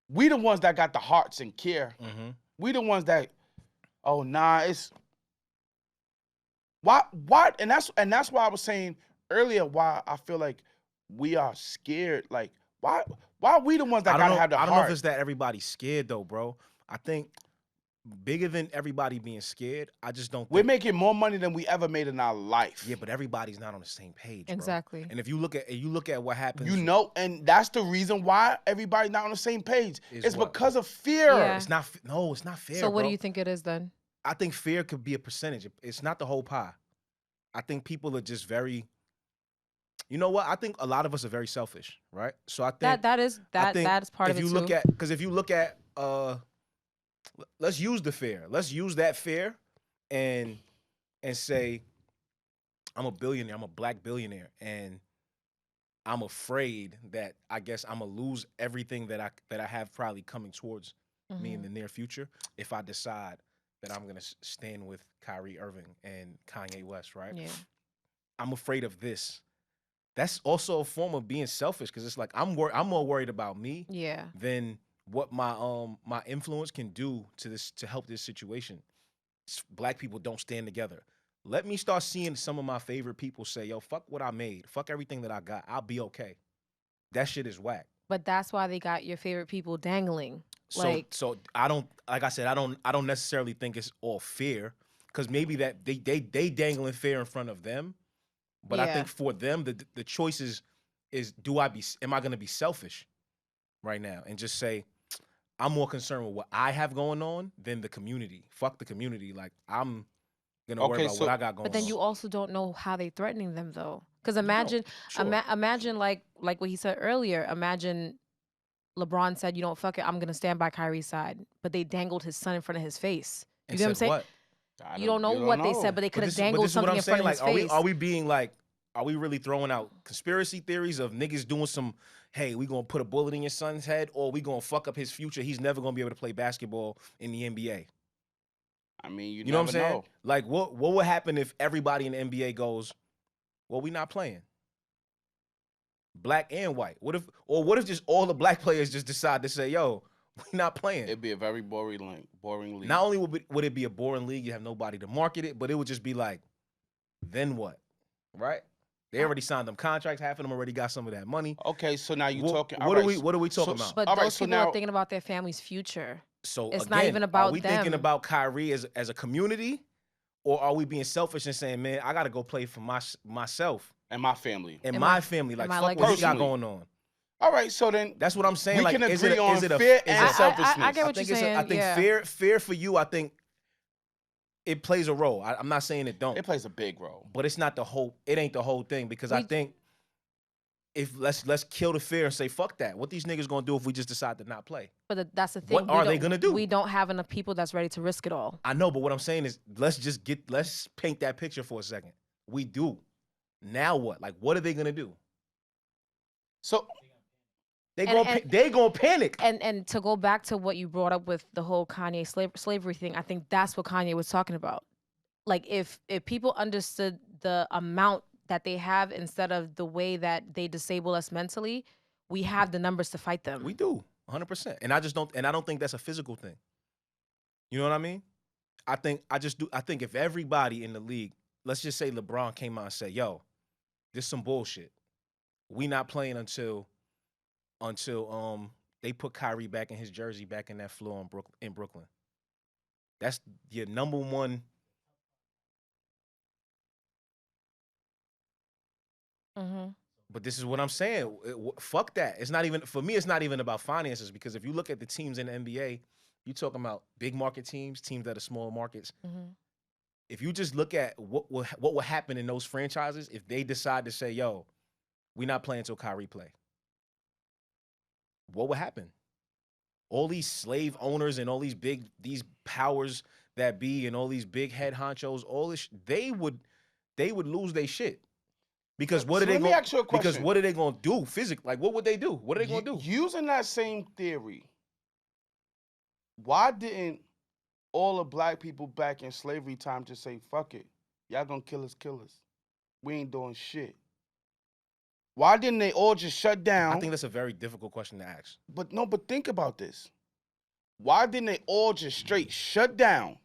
We the ones that got the hearts and care. Mm-hmm. We the ones that, oh nah, it's why and that's why I was saying earlier why I feel like we are scared. Like why are we the ones that gotta have the heart? I don't know if it's that everybody's scared though, bro. I think bigger than everybody being scared, I just don't think We're making more money than we ever made in our life. Yeah, but everybody's not on the same page, bro. Exactly. And if you look at what happens, You know, and that's the reason why everybody's not on the same page. Is It's what? because of fear. Yeah. it's not fair. So what bro. do you think it is then? I think fear could be a percentage. It's not the whole pie. I think people are just very. You know what? I think a lot of us are very selfish, right? So I think That is part of it if you too. look at let's use the fear. Let's use that fear and say I'm a billionaire. I'm a black billionaire, and I'm afraid that I guess I'm gonna lose everything that I have probably coming towards me in the near future if I decide that I'm gonna stand with Kyrie Irving and Kanye West, right? Yeah. I'm afraid of this. That's also a form of being selfish because it's like I'm more worried about me Yeah. than what my influence can do to help this situation. Black people don't stand together. Let me start seeing some of my favorite people say, yo, fuck what I made. Fuck everything that I got. I'll be okay. That shit is whack. But that's why they got your favorite people dangling. So I don't, like I said, I don't necessarily think it's all fear because maybe that they dangling fear in front of them. But I think for them, the choice is am I going to be selfish right now and just say, I'm more concerned with what I have going on than the community. Fuck the community. Like, I'm going to worry about what I got going on. But then you also don't know how they threatening them, though. Because imagine, imagine like what he said earlier. Imagine LeBron said, you know, fuck it, I'm going to stand by Kyrie's side. But they dangled his son in front of his face. You know what I'm saying? What? You don't know what they said, but they could have dangled something in front of his face. Are we being like, are we really throwing out conspiracy theories of niggas doing some, hey, we gonna put a bullet in your son's head, or we gonna fuck up his future? He's never gonna be able to play basketball in the NBA. I mean, you know what I'm saying? know. Like, what would happen if everybody in the NBA goes, well, we not playing, black and white? What if just all the black players just decide to say, yo, we not playing? It'd be a very boring league. Not only would it be a boring league, you have nobody to market it, but it would just be like, then what, right? They already signed them contracts. Half of them already got some of that money. Okay, so now you're talking. What are we talking about? But those people are thinking about their family's future. So it's again, not even about are we thinking about Kyrie as a community, or are we being selfish and saying, man, I got to go play for myself and my family and my family? Like, fuck what he got going on. All right, so then that's what I'm saying. We like, can agree on fear and selfishness. I get what you're saying. I think fear for you, I think it plays a role. I'm not saying it don't. It plays a big role, but it's not the whole. It ain't the whole thing because I think if let's kill the fear and say fuck that. What these niggas gonna do if we just decide to not play? But that's the thing. What are they gonna do? We don't have enough people that's ready to risk it all. I know, but what I'm saying is let's paint that picture for a second. We do. Now what? Like, what are they gonna do? So they gonna panic. And to go back to what you brought up with the whole Kanye slavery thing, I think that's what Kanye was talking about. Like, if people understood the amount that they have instead of the way that they disable us mentally, we have the numbers to fight them. We do, 100%. And I don't think that's a physical thing. You know what I mean? I think if everybody in the league, let's just say LeBron came out and said, yo, this is some bullshit. We not playing until they put Kyrie back in his jersey, back in that floor in Brooklyn. That's your number one. Mm-hmm. But this is what I'm saying. Fuck that. It's not even, for me, it's not even about finances, because if you look at the teams in the NBA, you're talking about big market teams that are small markets. Mm-hmm. If you just look at what will happen in those franchises if they decide to say, yo, we're not playing until Kyrie play. What would happen? All these slave owners and all these powers that be and all these big head honchos, all this, they would lose their shit. Because what are they going to do physically? Like, what would they do? What are they going to do? Using that same theory, why didn't all the black people back in slavery time just say, fuck it, y'all gonna kill us? We ain't doing shit. Why didn't they all just shut down? I think that's a very difficult question to ask. But think about this. Why didn't they all just straight shut down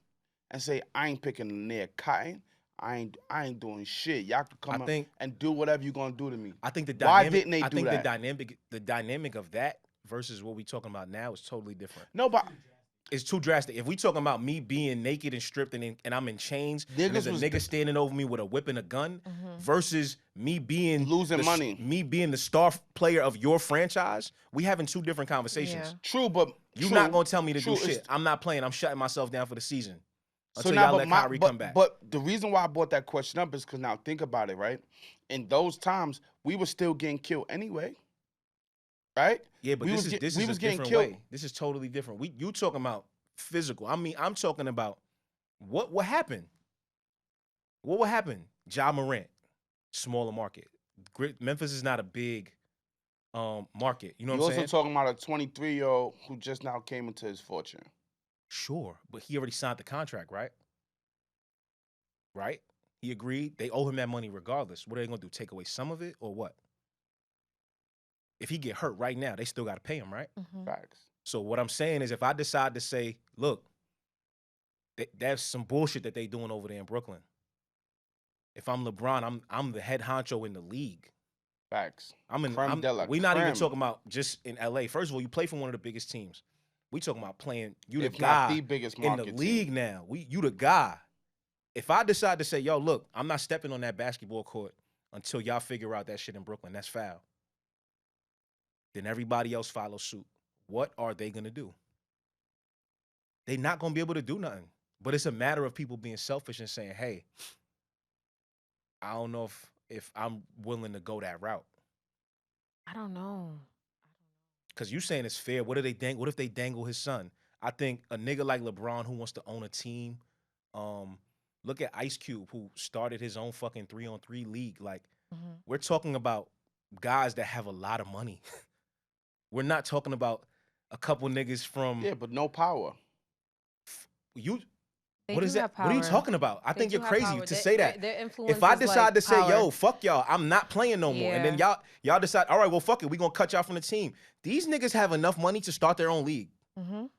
and say, I ain't picking near cotton. I ain't doing shit. Y'all can come up and do whatever you gonna do to me. I think the Why dynamic, didn't they do that? the dynamic of that versus what we talking about now is totally different. No, but it's too drastic. If we talking about me being naked and stripped and I'm in chains, and there's a nigga standing over me with a whip and a gun, versus me being losing money, me being the star player of your franchise, we having two different conversations. Yeah. True, but you're not gonna tell me to do shit. I'm not playing. I'm shutting myself down for the season until y'all let Kyrie come back. But the reason why I brought that question up is because now think about it, right? In those times, we were still getting killed anyway. Right? Yeah, but this is a different way. This is totally different. You talking about physical. I mean, I'm talking about what happened. What would happen? Ja Morant, smaller market. Memphis is not a big market. You know what I'm saying? You're also talking about a 23-year-old who just now came into his fortune. Sure, but he already signed the contract, right? Right? He agreed. They owe him that money regardless. What are they going to do? Take away some of it or what? If he get hurt right now, they still got to pay him, right? Facts. So what I'm saying is if I decide to say, look, that's some bullshit that they doing over there in Brooklyn. If I'm LeBron, I'm the head honcho in the league. Facts. We're not even talking about just in LA. First of all, you play for one of the biggest teams. We talking about playing, you the guy not the biggest in the league team. now. You the guy. If I decide to say, yo, look, I'm not stepping on that basketball court until y'all figure out that shit in Brooklyn, that's foul. Then everybody else follows suit. What are they going to do? They're not going to be able to do nothing. But it's a matter of people being selfish and saying, hey, I don't know if I'm willing to go that route. I don't know. Because you saying it's fair. What if they dangle his son? I think a nigga like LeBron who wants to own a team, look at Ice Cube who started his own fucking 3-on-3 league. Like, we're talking about guys that have a lot of money. We're not talking about a couple niggas from... Yeah, but no power. What is that? What are you talking about? I think you're crazy to say that. Their influence if I decide to say, power. yo, fuck y'all, I'm not playing no more. And then y'all decide, all right, well, fuck it. We're going to cut y'all from the team. These niggas have enough money to start their own league.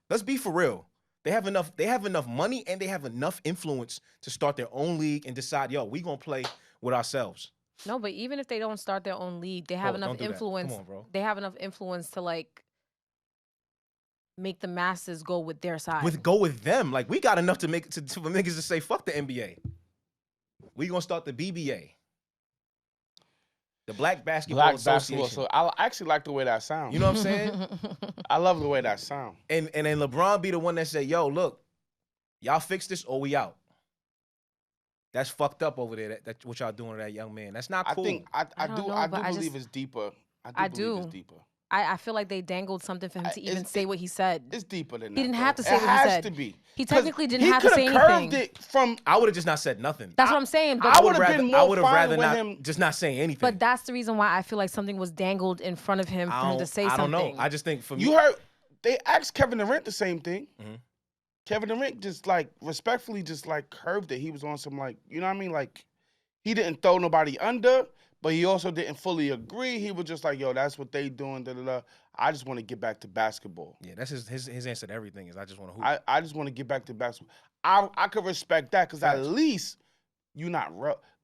Let's be for real. They have enough money and they have enough influence to start their own league and decide, yo, we going to play with ourselves. No, but even if they don't start their own league, they have enough influence. Come on, bro. They have enough influence to like make the masses go with their side. Go with them. Like we got enough to make for niggas to say fuck the NBA. We gonna start the BBA, the Black Basketball Association. So I actually like the way that sounds. You know what I'm saying? I love the way that sounds. And then LeBron be the one that say, yo, look, y'all fix this or we out. That's fucked up over there. That's what y'all doing to that young man. That's not cool. I do believe it's deeper. I do believe it's deeper. I feel like they dangled something for him to even say what he said. It's deeper than that. He didn't have to say what he said. It has to be. He technically didn't have to say anything. I would have just not said nothing. That's what I'm saying. But I would have been more rather with not him. just not saying anything. But that's the reason why I feel like something was dangled in front of him for him to say something. I don't know. I just think for me, you heard they asked Kevin Durant the same thing. Kevin Durant just like respectfully just like curved it. He was on some like, you know what I mean? Like he didn't throw nobody under, but he also didn't fully agree. He was just like, yo, that's what they doing. Da, da, da. I just want to get back to basketball. Yeah, that's his answer to everything is I just want to hoop. I just want to get back to basketball. I could respect that because at least you're not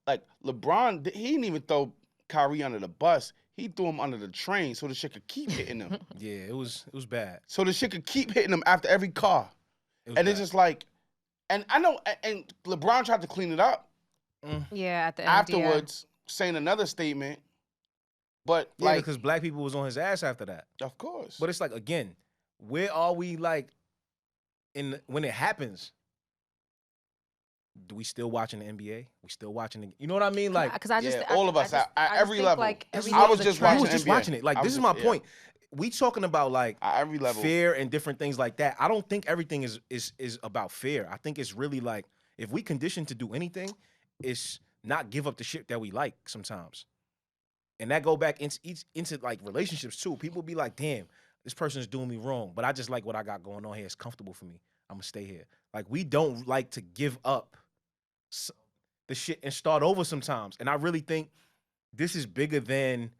like LeBron. He didn't even throw Kyrie under the bus. He threw him under the train so the shit could keep hitting him. Yeah, it was bad. So the shit could keep hitting him after every car. It's just like, and I know, and LeBron tried to clean it up. Yeah, at the end. Afterwards, saying another statement. But yeah, like, because black people was on his ass after that. Of course. But it's like, again, where are we like when it happens? Do we still watching the NBA? We still watching the, you know what I mean? Like, because all of us at every level. Like, I was just watching it. Like, this is my point. We talking about like at every level fear and different things like that. I don't think everything is about fear. I think it's really like if we condition to do anything, it's not give up the shit that we like sometimes. And that go back into like relationships too. People be like, damn, this person's doing me wrong, but I just like what I got going on here. It's comfortable for me. I'm gonna stay here. Like we don't like to give up the shit and start over sometimes. And I really think this is bigger than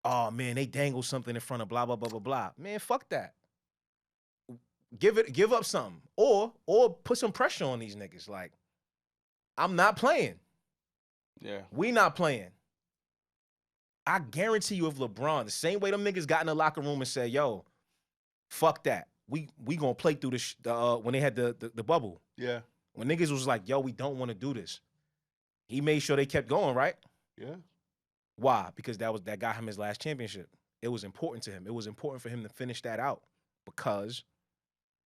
oh man, they dangle something in front of blah blah blah blah blah. Man, fuck that. Give up something, or put some pressure on these niggas. Like, I'm not playing. Yeah. We not playing. I guarantee you, if LeBron, the same way them niggas got in the locker room and said, "Yo, fuck that. We gonna play through when they had the bubble." Yeah. When niggas was like, "Yo, we don't want to do this," he made sure they kept going, right? Yeah. Why? Because that got him his last championship. It was important to him. It was important for him to finish that out because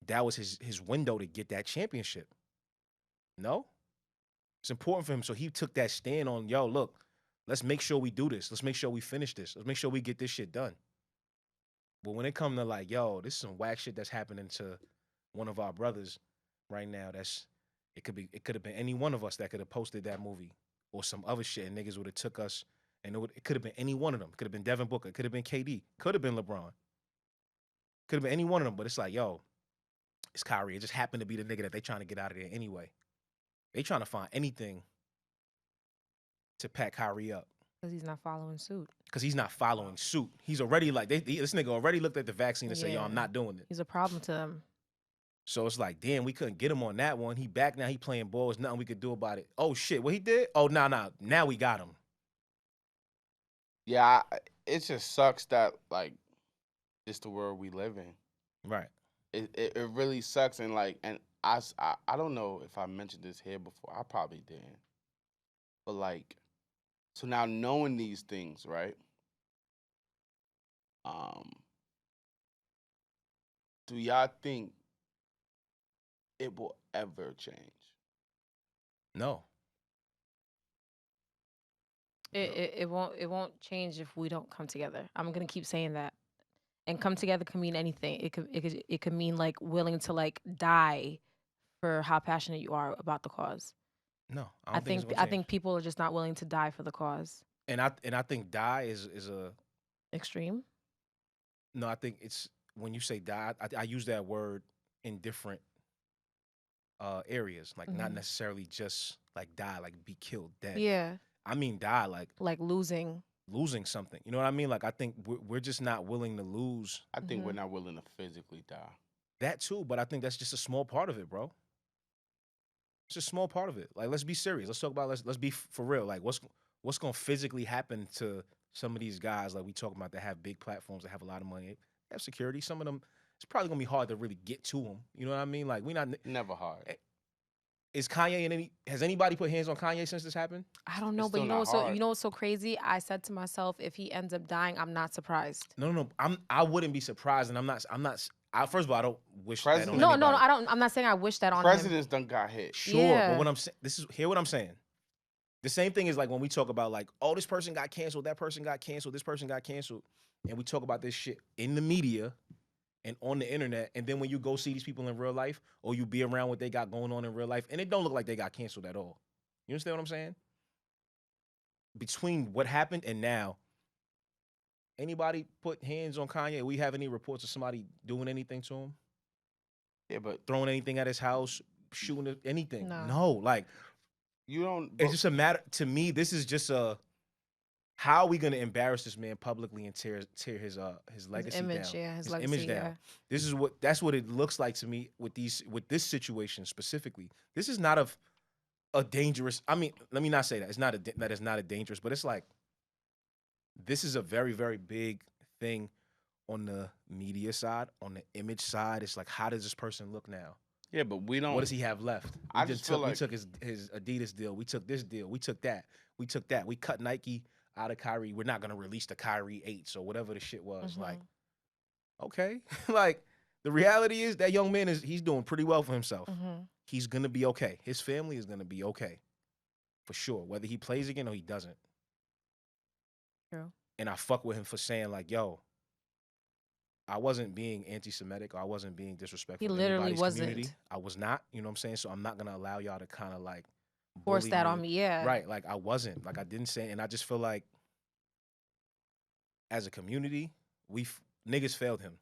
that was his window to get that championship. No? It's important for him. So he took that stand on, yo, look, let's make sure we do this. Let's make sure we finish this. Let's make sure we get this shit done. But when it comes to like, yo, this is some whack shit that's happening to one of our brothers right now, it could have been any one of us that could have posted that movie or some other shit, and niggas would have took us, and it could have been any one of them. It could have been Devin Booker. It could have been KD. Could have been LeBron. Could have been any one of them. But it's like, yo, it's Kyrie. It just happened to be the nigga that they trying to get out of there anyway. They trying to find anything to pack Kyrie up. Because he's not following suit. Because he's not following suit. He's already like, this nigga already looked at the vaccine and said, yo, I'm Yeah. not doing it. He's a problem to them. So it's like, damn, we couldn't get him on that one. He back now. He playing ball. There's nothing we could do about it. Oh, shit. What he did? Oh, nah. Now we got him. Yeah. It just sucks that, like, it's the world we live in. Right. It really sucks. And, like, and I don't know if I mentioned this here before. I probably didn't. But, like, so now knowing these things, right? Do y'all think it will ever change? No. It won't change if we don't come together. I'm gonna keep saying that. And come together can mean anything. It could mean like willing to like die for how passionate you are about the cause. No. I think people are just not willing to die for the cause. And I think die is a Extreme. no. I think it's when you say die. I use that word in different areas, like not necessarily just like die, like be killed, dead. Yeah. I mean die, like losing something. You know what I mean? Like I think we're just not willing to lose I think we're not willing to physically die. that too. But I think that's just a small part of it, bro. It's a small part of it. Like let's be serious. Let's talk about let's be for real. Like what's gonna physically happen to some of these guys like we talk about that have big platforms that have a lot of money, they have security. Some of them, it's probably gonna be hard to really get to them. You know what I mean? Like we not Never hard. Is Kanye in has anybody put hands on Kanye since this happened? I don't know, It's but still not hard. you know what's so crazy? I said to myself, if he ends up dying, I'm not surprised. No. I wouldn't be surprised, and I'm not. First of all, I don't wish that on President- No, anybody. I don't. I'm not saying I wish that on him. Presidents done got hit. Sure, Yeah. but what I'm saying, hear what I'm saying. The same thing is like when we talk about like, oh, this person got canceled, that person got canceled, this person got canceled, and we talk about this shit in the media and on the internet, and then when you go see these people in real life, or you be around what they got going on in real life, and it don't look like they got canceled at all. You understand what I'm saying? Between what happened and now, anybody put hands on Kanye? We have any reports of somebody doing anything to him? Yeah, but Throwing anything at his house, shooting anything? No. No, like you don't. it's just a matter to me. This is just how are we gonna embarrass this man publicly and tear his legacy image, down? yeah, his legacy, image down. yeah. That's what it looks like to me with this situation specifically. This is not a dangerous. I mean, let me not say that that is not a dangerous, but it's like this is a very very big thing on the media side, on the image side. It's like, how does this person look now? Yeah, but we don't. What does he have left? I just feel like we took his Adidas deal. We took this deal. We took that. We took that. We cut Nike out of Kyrie. We're not gonna release the Kyrie 8s or whatever the shit was. Like, okay, like the reality is that young man he's doing pretty well for himself. He's gonna be okay. His family is gonna be okay, for sure. Whether he plays again or he doesn't. True. And I fuck with him for saying like, yo, I wasn't being anti-Semitic or I wasn't being disrespectful. He to literally anybody's wasn't. community. I was not, you know what I'm saying? So I'm not gonna allow y'all to kind of like Force bully that on me, yeah. Right, like I wasn't. Like I didn't say, and I just feel like as a community, niggas failed him.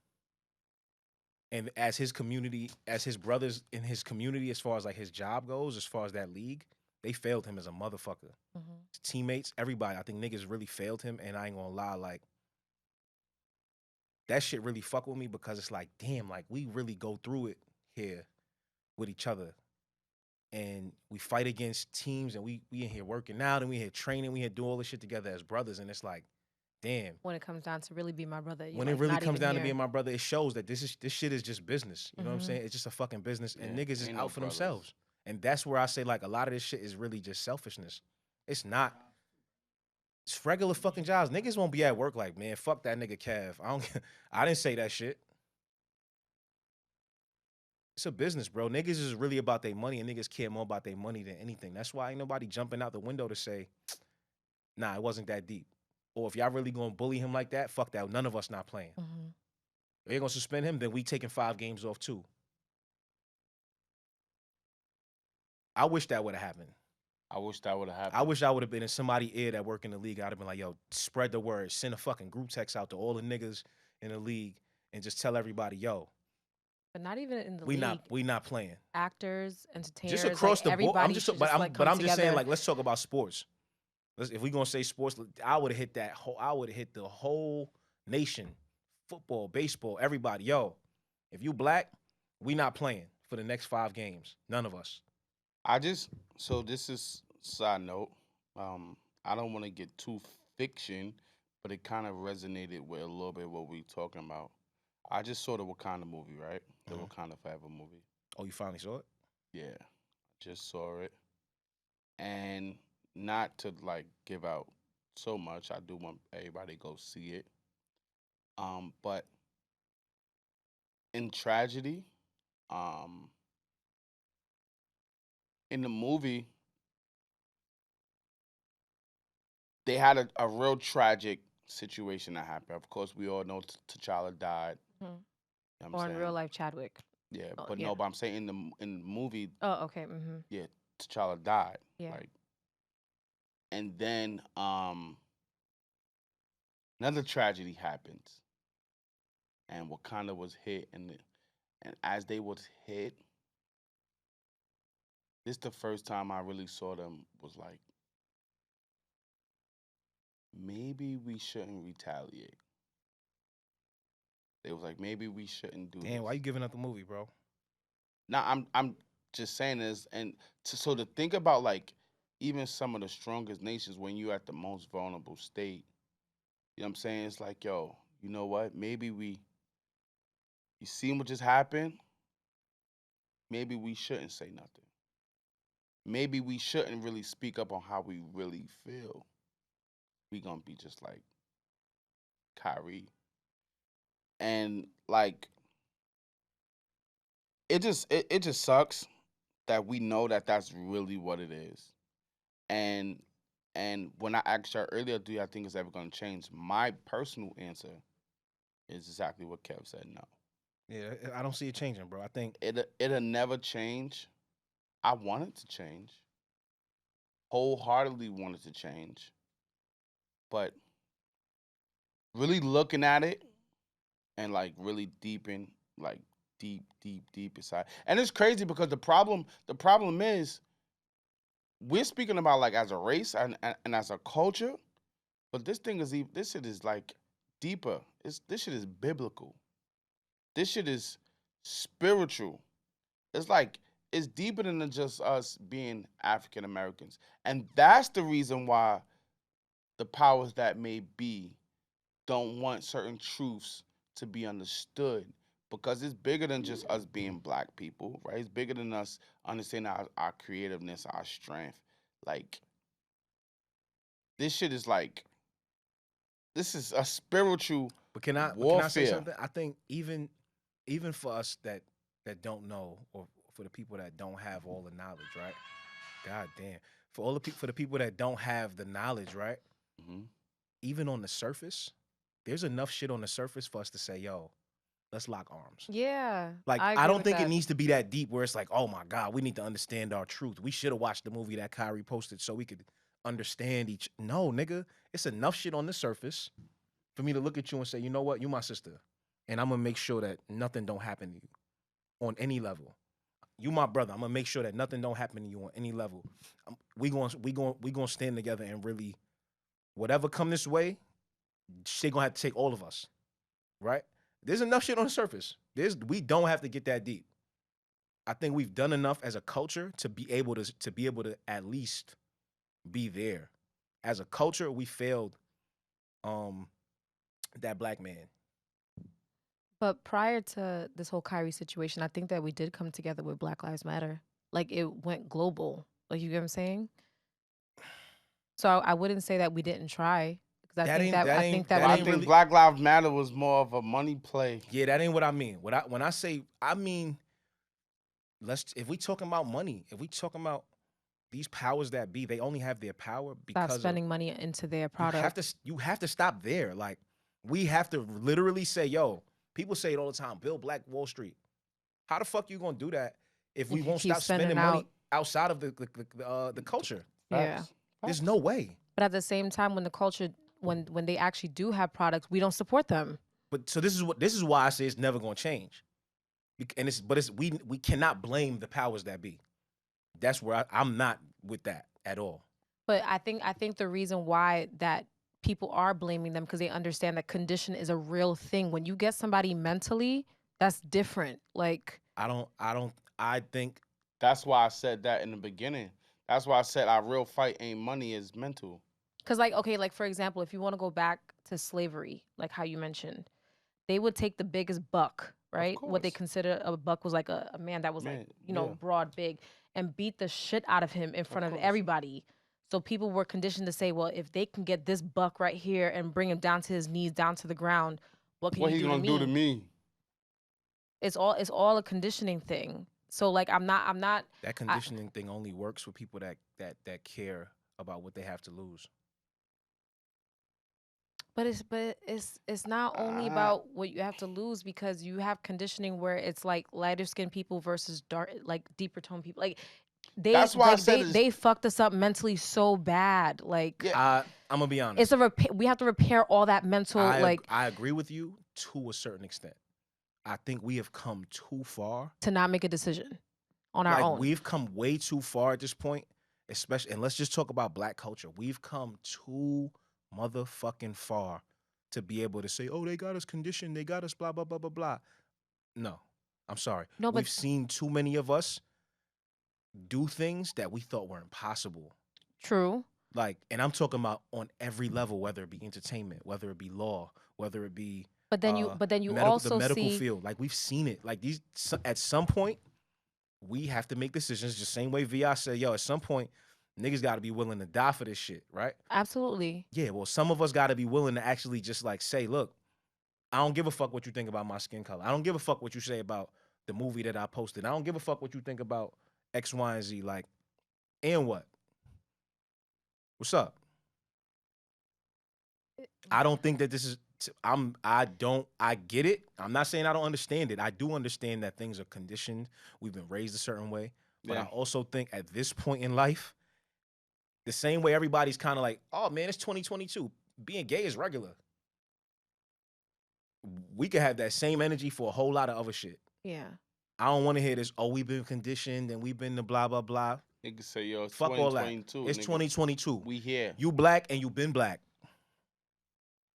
And as his community, as his brothers in his community, as far as like his job goes, as far as that league, they failed him as a motherfucker. His teammates, everybody, I think niggas really failed him. And I ain't gonna lie, like that shit really fuck with me because it's like, damn, like we really go through it here with each other. And we fight against teams and we in here working out and we here training, we here doing all this shit together as brothers. And it's like, damn. When it comes down to really be my brother, you're When like, it really not comes even down to here. being my brother, it shows that this shit is just business. You know what I'm saying? It's just a fucking business, and Yeah, niggas is ain't out no for brothers. themselves. And that's where I say like a lot of this shit is really just selfishness. It's not. It's regular fucking jobs. Niggas won't be at work like, man, fuck that nigga Kev. I didn't say that shit. It's a business, bro. Niggas is really about their money, and niggas care more about their money than anything. That's why ain't nobody jumping out the window to say, nah, it wasn't that deep. Or if y'all really gonna bully him like that, fuck that. None of us not playing. If they're gonna suspend him, then we taking 5 games off too. I wish that would have happened. I wish that would have happened. I wish I would have been in somebody's ear that work in the league. I'd have been like, yo, spread the word. Send a fucking group text out to all the niggas in the league and just tell everybody, yo, But not even in the we league. not playing. Actors, entertainers, Just across like, the board. I'm everybody just, should but I'm, like, but come I'm just saying, together. like, let's talk about sports. If we gonna say sports, I would have hit that whole. I would have hit the whole nation, football, baseball, everybody. Yo, if you black, we not playing for the next 5 games. None of us. So this is side note. I don't want to get too fiction, but it kind of resonated with a little bit what we talking about. I just saw the Wakanda movie, right? The Wakanda Forever movie. Oh, you finally saw it? Yeah, just saw it. And not to like give out so much, I do want everybody to go see it. But in tragedy, um, in the movie, they had a real tragic situation that happened. Of course, we all know T'Challa died. Mhm. You know what I'm Or in saying? real life, Chadwick. Yeah, Oh, but yeah. no, but I'm saying in the movie, Oh, okay. yeah, T'Challa died. Yeah. Like, and then another tragedy happens, and Wakanda was hit, and as they was hit, this the first time I really saw them was like, maybe we shouldn't retaliate. They was like, maybe we shouldn't do Damn, this. why you giving up the movie, bro? Now I'm just saying this, and so to think about like even some of the strongest nations when you're at the most vulnerable state, you know what I'm saying? It's like, yo, you know what? Maybe you seen what just happened. Maybe we shouldn't say nothing. Maybe we shouldn't really speak up on how we really feel. We gonna be just like Kyrie, and like it just sucks that we know that that's really what it is. And when I asked her earlier, do you think it's ever going to change? My personal answer is exactly what Kev said. No, Yeah, I don't see it changing, bro. I think it'll never change. I want it to change. Wholeheartedly want it to change, but really looking at it and like really like deep inside. And it's crazy because the problem is we're speaking about like as a race and as a culture, but this shit is like deeper. This shit is biblical. This shit is spiritual. It's like it's deeper than just us being African Americans. And that's the reason why the powers that may be don't want certain truths to be understood, because it's bigger than just us being black people, right? It's bigger than us understanding our creativeness, our strength. Like this shit is like this is a spiritual But can I say warfare. something? I think even for us that don't know, or for the people that don't have all the knowledge, right? God damn. For all the people, for the people that don't have the knowledge, right? Mhm. Even on the surface, there's enough shit on the surface for us to say, yo, let's lock arms. Yeah. Like, I I agree don't with think it that. needs to be that deep where it's like, oh my God, we need to understand our truth. We should have watched the movie that Kyrie posted so we could understand each. No, nigga, it's enough shit on the surface for me to look at you and say, you know what, you my sister, and I'm gonna make sure that nothing don't happen to you on any level. You my brother. I'm gonna make sure that nothing don't happen to you on any level. We gonna stand together and really, whatever come this way, she gonna have to take all of us, right? There's enough shit on the surface. We don't have to get that deep. I think we've done enough as a culture to be able to at least be there. As a culture, we failed that black man. But prior to this whole Kyrie situation, I think that we did come together with Black Lives Matter. Like it went global. Like you get what I'm saying? So I wouldn't say that we didn't try because I think that I think that I we think really, Black Lives Matter was more of a money play. yeah, that ain't what I mean. When I say, I mean, if we talking about money, if we talking about these powers that be, they only have their power stop because spending money into their you product. you have to stop there. Like we have to literally say, yo, people say it all the time, build Black Wall Street. How the fuck you gonna do that if we If you won't keep stop spending spending money out, outside of the culture? yeah. Facts. There's Facts. no way. But at the same time, when the culture, when they actually do have products, we don't support them. But so this is why I say it's never gonna change. And we cannot blame the powers that be. That's where I'm not with that at all. But I think the reason why that people are blaming them because they understand that condition is a real thing. When you get somebody mentally, that's different. Like I think That's why I said that in the beginning. That's why I said our real fight ain't money, is mental. because like okay, like for example, if you want to go back to slavery, like how you mentioned, they would take the biggest buck, Of right? What they course. consider a buck was like a man that was like, Man, yeah, broad, big, and beat the shit out of him in of front of course. everybody. So people were conditioned to say, well, if they can get this buck right here and bring him down to his knees, down to the ground, what can What you he do to gonna do to me? me? It's all a conditioning thing. So like I'm not that I, conditioning thing only works for people that care about what they have to lose. but it's not only Uh, about what you have to lose because you have conditioning where it's like lighter skinned people versus dark like deeper tone people. Like they that's why I like said they it's they fucked us up mentally so bad. Like yeah. I'm gonna be it's honest. a we have to repair all that mental like I agree with you to a certain extent. I think we have come too far. to not make a decision on our Like own. we've come way too far at this point, especially and let's just talk about Black culture. We've come too motherfucking far to be able to say, "Oh, they got us conditioned. They got us blah blah blah blah blah." No. I'm sorry. No, but We've seen too many of us do things that we thought were impossible. true. Like, and I'm talking about on every level, whether it be entertainment, whether it be law, whether it be But then you the also medical see field. Like we've seen it. Like at some point, we have to make decisions. The same way Vi said, yo, at some point, niggas got to be willing to die for this shit, right? absolutely. Yeah. Well, some of us got to be willing to actually just like say, look, I don't give a fuck what you think about my skin color. I don't give a fuck what you say about the movie that I posted. I don't give a fuck what you think about X, Y, and Z. Like, and what? What's up? I don't think that this is. I get it. I'm not saying I don't understand it. I do understand that things are conditioned. We've been raised a certain way. But I Yeah. also think at this point in life, the same way everybody's kind of like, oh man, it's 2022. Being gay is regular. We could have that same energy for a whole lot of other shit. Yeah. I don't want to hear this, oh, we've been conditioned and we've been the blah, blah, blah. Niggas say, yo, it's Fuck all that. 2022. It's Nigga. 2022. We here. You black and you been black.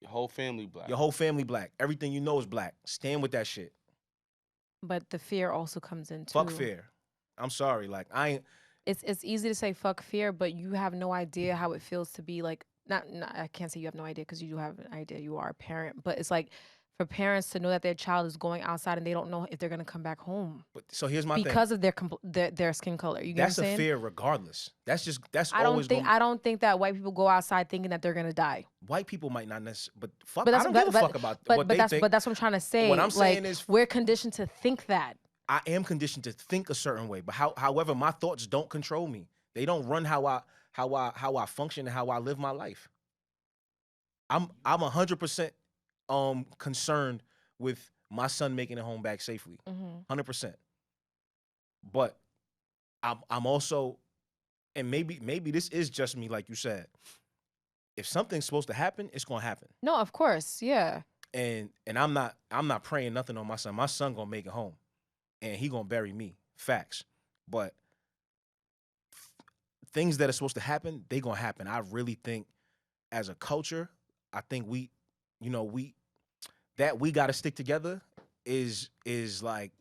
Your whole family black. Your whole family black. Everything you know is black. Stand with that shit. But the fear also comes in Fuck too. fear. I'm sorry. Like, I ain't. It's easy to say fuck fear, but you have no idea how it feels to be like not I can't say you have no idea because you do have an idea. You are a parent, but it's like for parents to know that their child is going outside and they don't know if they're gonna come back home But so here's my thing. because of their skin color. You get That's what I'm a saying? fear regardless. That's I don't always think going. I don't think that white people go outside thinking that they're gonna die. White people might not necessarily, but fuck, But I that's don't but, give a but, fuck about but, what but they that's think. but that's what I'm trying to say. What I'm like saying is, we're conditioned to think that. I am conditioned to think a certain way, but however, my thoughts don't control me. They don't run how I function and how I live my life. I'm 100% concerned with my son making it home back safely. Mm-hmm. 100%. But I'm also, and maybe this is just me, like you said. If something's supposed to happen, it's gonna happen. No, of course, yeah. And I'm not praying nothing on my son. My son gonna make it home, and he gonna bury me. Facts. But things that are supposed to happen, they gonna happen. I really think, as a culture, I think we that we got to stick together is like,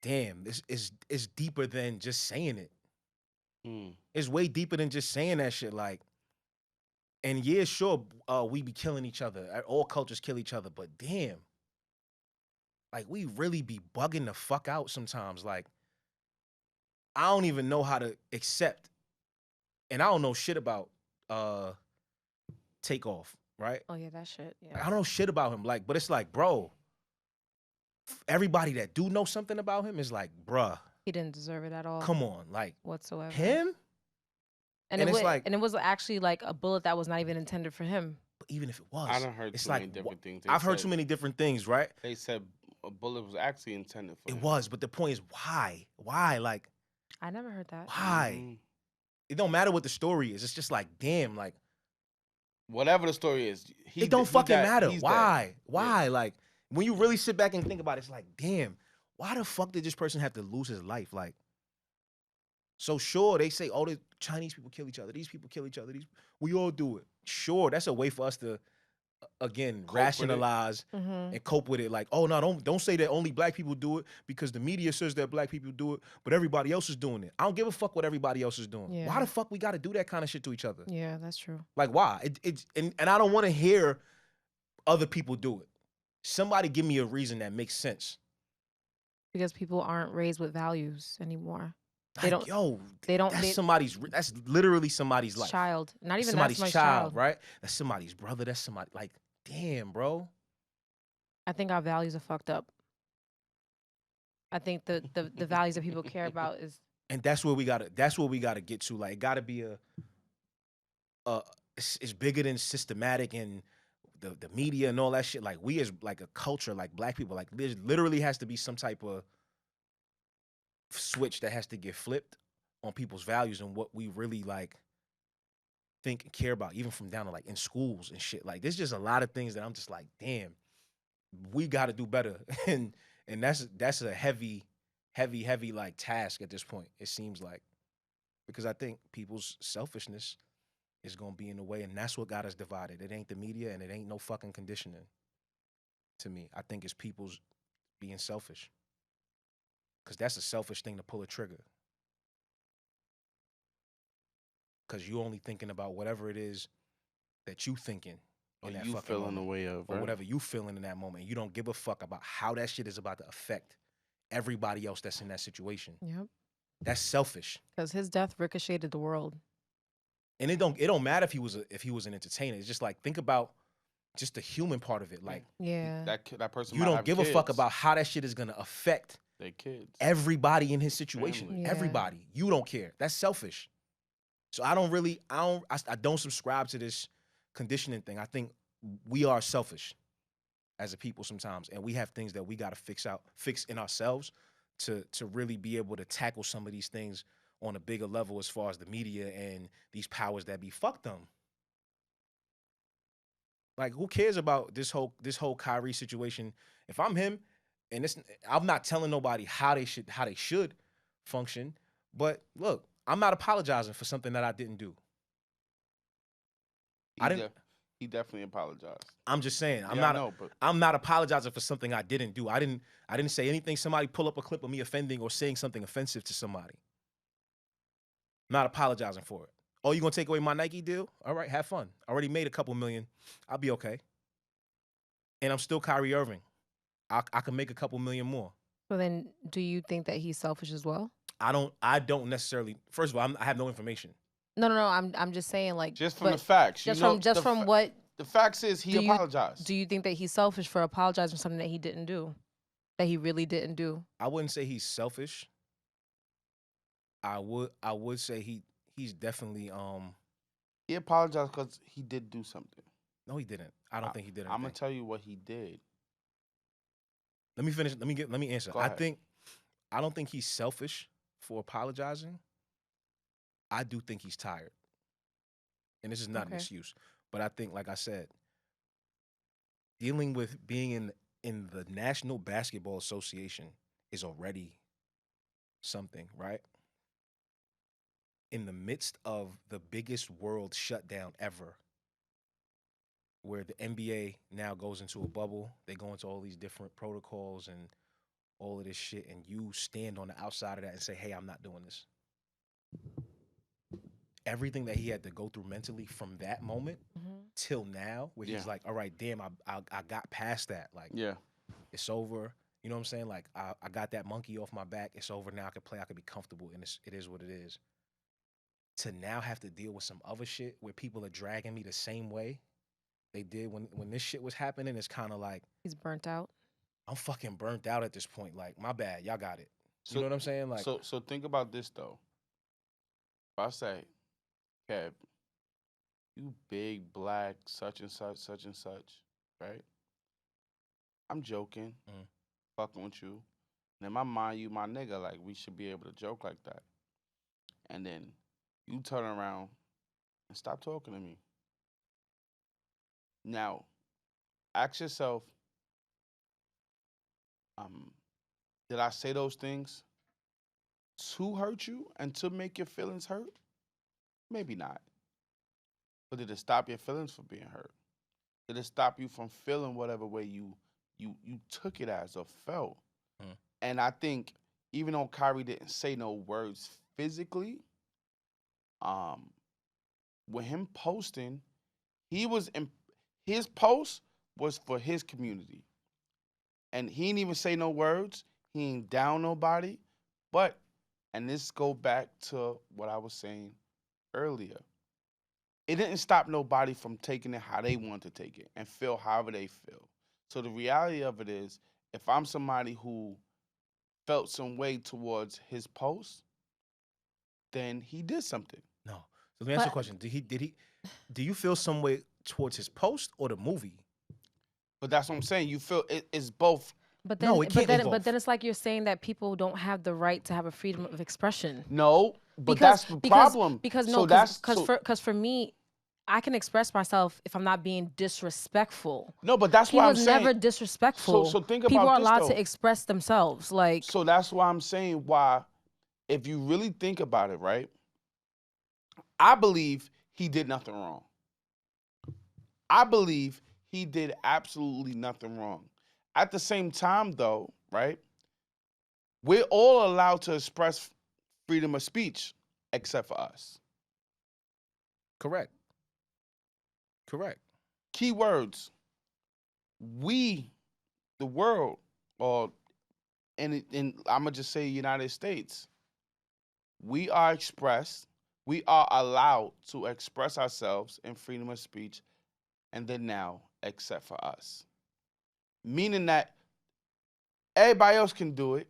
damn, this is deeper than just saying it. Mm. It's way deeper than just saying that shit. Like, and yeah, sure, we be killing each other. All cultures kill each other, but damn, like we really be bugging the fuck out sometimes. Like, I don't even know how to accept, and I don't know shit about Takeoff, right? Oh yeah, that shit. Like, I Yeah. don't know shit about him. Like, but it's like, bro, everybody that do know something about him is like, bruh, He didn't deserve it at all come on, like whatsoever. him. And And it it's was like, and it was actually like a bullet that was not even intended for him. but even if it I was, done heard it's too like many different things. I've heard too many different things, right? They said a bullet was actually intended for It him. was, but the point is, why? Why? Like, I never heard that. why? Mhm. It don't matter what the story is. It's just like, damn, like Whatever the story is, it don't fucking matter. He's Why? dead. Why? Like, when you really sit back and think about it, it's like, damn, why the fuck did this person have to lose his life? Like, so sure, they say, oh, the Chinese people kill each other. These people kill each other. We all do it. Sure, that's a way for us to, again, Cope with it. rationalize Mm-hmm. and cope with it. Like, oh no, don't say that only black people do it because the media says that black people do it, but everybody else is doing it. I don't give a fuck what everybody else is doing. Why Yeah. the fuck we got to do that kind of shit to each other? Yeah, that's true. Like, why? And I don't want to hear other people do it. Somebody give me a reason that makes sense. Because people aren't raised with values anymore. Like, don't- yo, They don't. that's literally somebody's life. Child. Not even Somebody's that's my child, right? That's somebody's brother. That's somebody, like, damn, bro. I think our values are fucked up. I think the values that people care about is And that's where we gotta get to. Like, it gotta be it's bigger than systematic and the media and all that shit. Like, we as like a culture, like black people, like there literally has to be some type of switch that has to get flipped on people's values and what we really like think and care about, even from down to like in schools and shit. Like, there's just a lot of things that I'm just like, damn, we got to do better, and that's a heavy like task at this point. It seems like, because I think people's selfishness is gonna be in the way, and that's what got us divided. It ain't the media, and it ain't no fucking conditioning. To me, I think it's people's being selfish, because that's a selfish thing to pull a trigger. Because you only thinking about whatever it is that you thinking Or in that you fucking feeling the moment, way of, or right? whatever you feeling in that moment. You don't give a fuck about how that shit is about to affect everybody else that's in that situation. yep. That's selfish. Because his death ricocheted the world. And it don't matter if he was an entertainer. It's just like, think about just the human part of it. Like, Yeah. That person you might don't have give a fuck kids. about how that shit is gonna affect their kids. everybody in his situation. Family. Yeah. Everybody. You don't care. That's selfish. So I don't subscribe to this conditioning thing. I think we are selfish as a people sometimes, and we have things that we got to fix in ourselves to really be able to tackle some of these things on a bigger level, as far as the media and these powers that be. Fuck them. Like, who cares about this whole Kyrie situation? If I'm him, and I'm not telling nobody how they should function, but look, I'm not apologizing for something that I didn't do. He definitely apologized. I'm just saying, But I'm not apologizing for something I didn't do. I didn't say anything. Somebody pull up a clip of me offending or saying something offensive to somebody. I'm not apologizing for it. Oh, you gonna take away my Nike deal? All right, have fun. I already made a couple million. I'll be okay. And I'm still Kyrie Irving. I can make a couple million more. So then, do you think that he's selfish as well? I don't necessarily. First of all, I have no information. No. I'm just saying, like, just from the but facts, just from what the facts is, he apologized. do you think that he's selfish for apologizing for something that he didn't do, that he really didn't do? I wouldn't say he's selfish. I would say he's definitely He apologized because he did do something. No, he didn't. I don't think he did anything. I'm gonna tell you what he did. Let me finish. Let me answer. Go ahead. I don't think he's selfish for apologizing. I do think he's tired. And this is not an Okay. excuse. But I think, like I said, dealing with being in the National Basketball Association is already something, right? In the midst of the biggest world shutdown ever, where the NBA now goes into a bubble. They go into all these different protocols and all of this shit, and you stand on the outside of that and say, "Hey, I'm not doing this." Everything that he had to go through mentally from that moment till now, where he's like, "All right, damn, I got past that. Like, it's over." You know what I'm saying? Like, I got that monkey off my back. It's over now. I can play. I can be comfortable, and it is what it is. To now have to deal with some other shit where people are dragging me the same way they did when this shit was happening, it's kind of like he's burnt out. I'm fucking burnt out at this point. Like, my bad, y'all got it. You know what I'm saying? Like, so think about this though. If I say, Kev, you big black such and such, right? I'm joking, fucking with you. And in my mind, you my nigga. Like, we should be able to joke like that. And then you turn around and stop talking to me. Now, ask yourself, did I say those things to hurt you and to make your feelings hurt? Maybe not. But did it stop your feelings from being hurt? Did it stop you from feeling whatever way you took it as or felt? And I think even though Kyrie didn't say no words physically, with him posting, his post was for his community. And he didn't even say no words. He ain't down nobody. But, and this go back to what I was saying earlier, it didn't stop nobody from taking it how they want to take it and feel however they feel. So the reality of it is, if I'm somebody who felt some way towards his post, then he did something. No. So let me ask you a question. Do you feel some way towards his post or the movie? But that's what I'm saying. You feel it's both. But then, No, it can't involve. but then it's like you're saying that people don't have the right to have a freedom of expression. No, but that's the problem. Because for me, I can express myself if I'm not being disrespectful. No, but that's why I'm saying. He was never disrespectful. So think about people are this, allowed though. to express themselves. Like, so that's why I'm saying why, if you really think about it, right? I believe he did nothing wrong. I believe he did absolutely nothing wrong. At the same time, though, right? We're all allowed to express freedom of speech, except for us. Correct. Key words. We, the world, or and I'm gonna just say United States. We are allowed to express ourselves in freedom of speech, and then now, except for us. Meaning that everybody else can do it.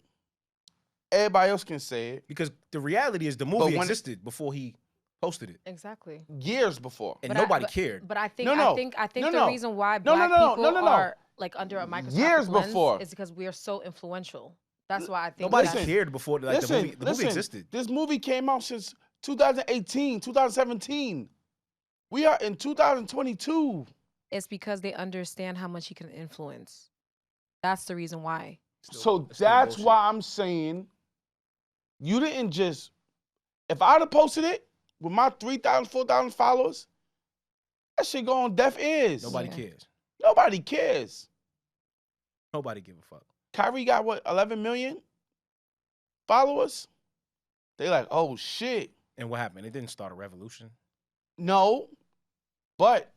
Everybody else can say it. Because the reality is the movie existed before he posted it. exactly. Years before. And nobody cared. But I think No. I think No, the no. reason why No, black no, people no. are like under a microscopic Years lens before. is because we are so influential. That's why I think Nobody that's- cared before the movie existed. This movie came out since 2018, 2017. We are in 2022. It's because they understand how much he can influence. That's the reason why. So that's why I'm saying you didn't just, if I'd have posted it with my 3,000, 4,000 followers, that shit go on deaf ears. Nobody cares. Nobody cares. Nobody give a fuck. Kyrie got what, 11 million followers? They like, oh shit. And what happened? It didn't start a revolution. No, but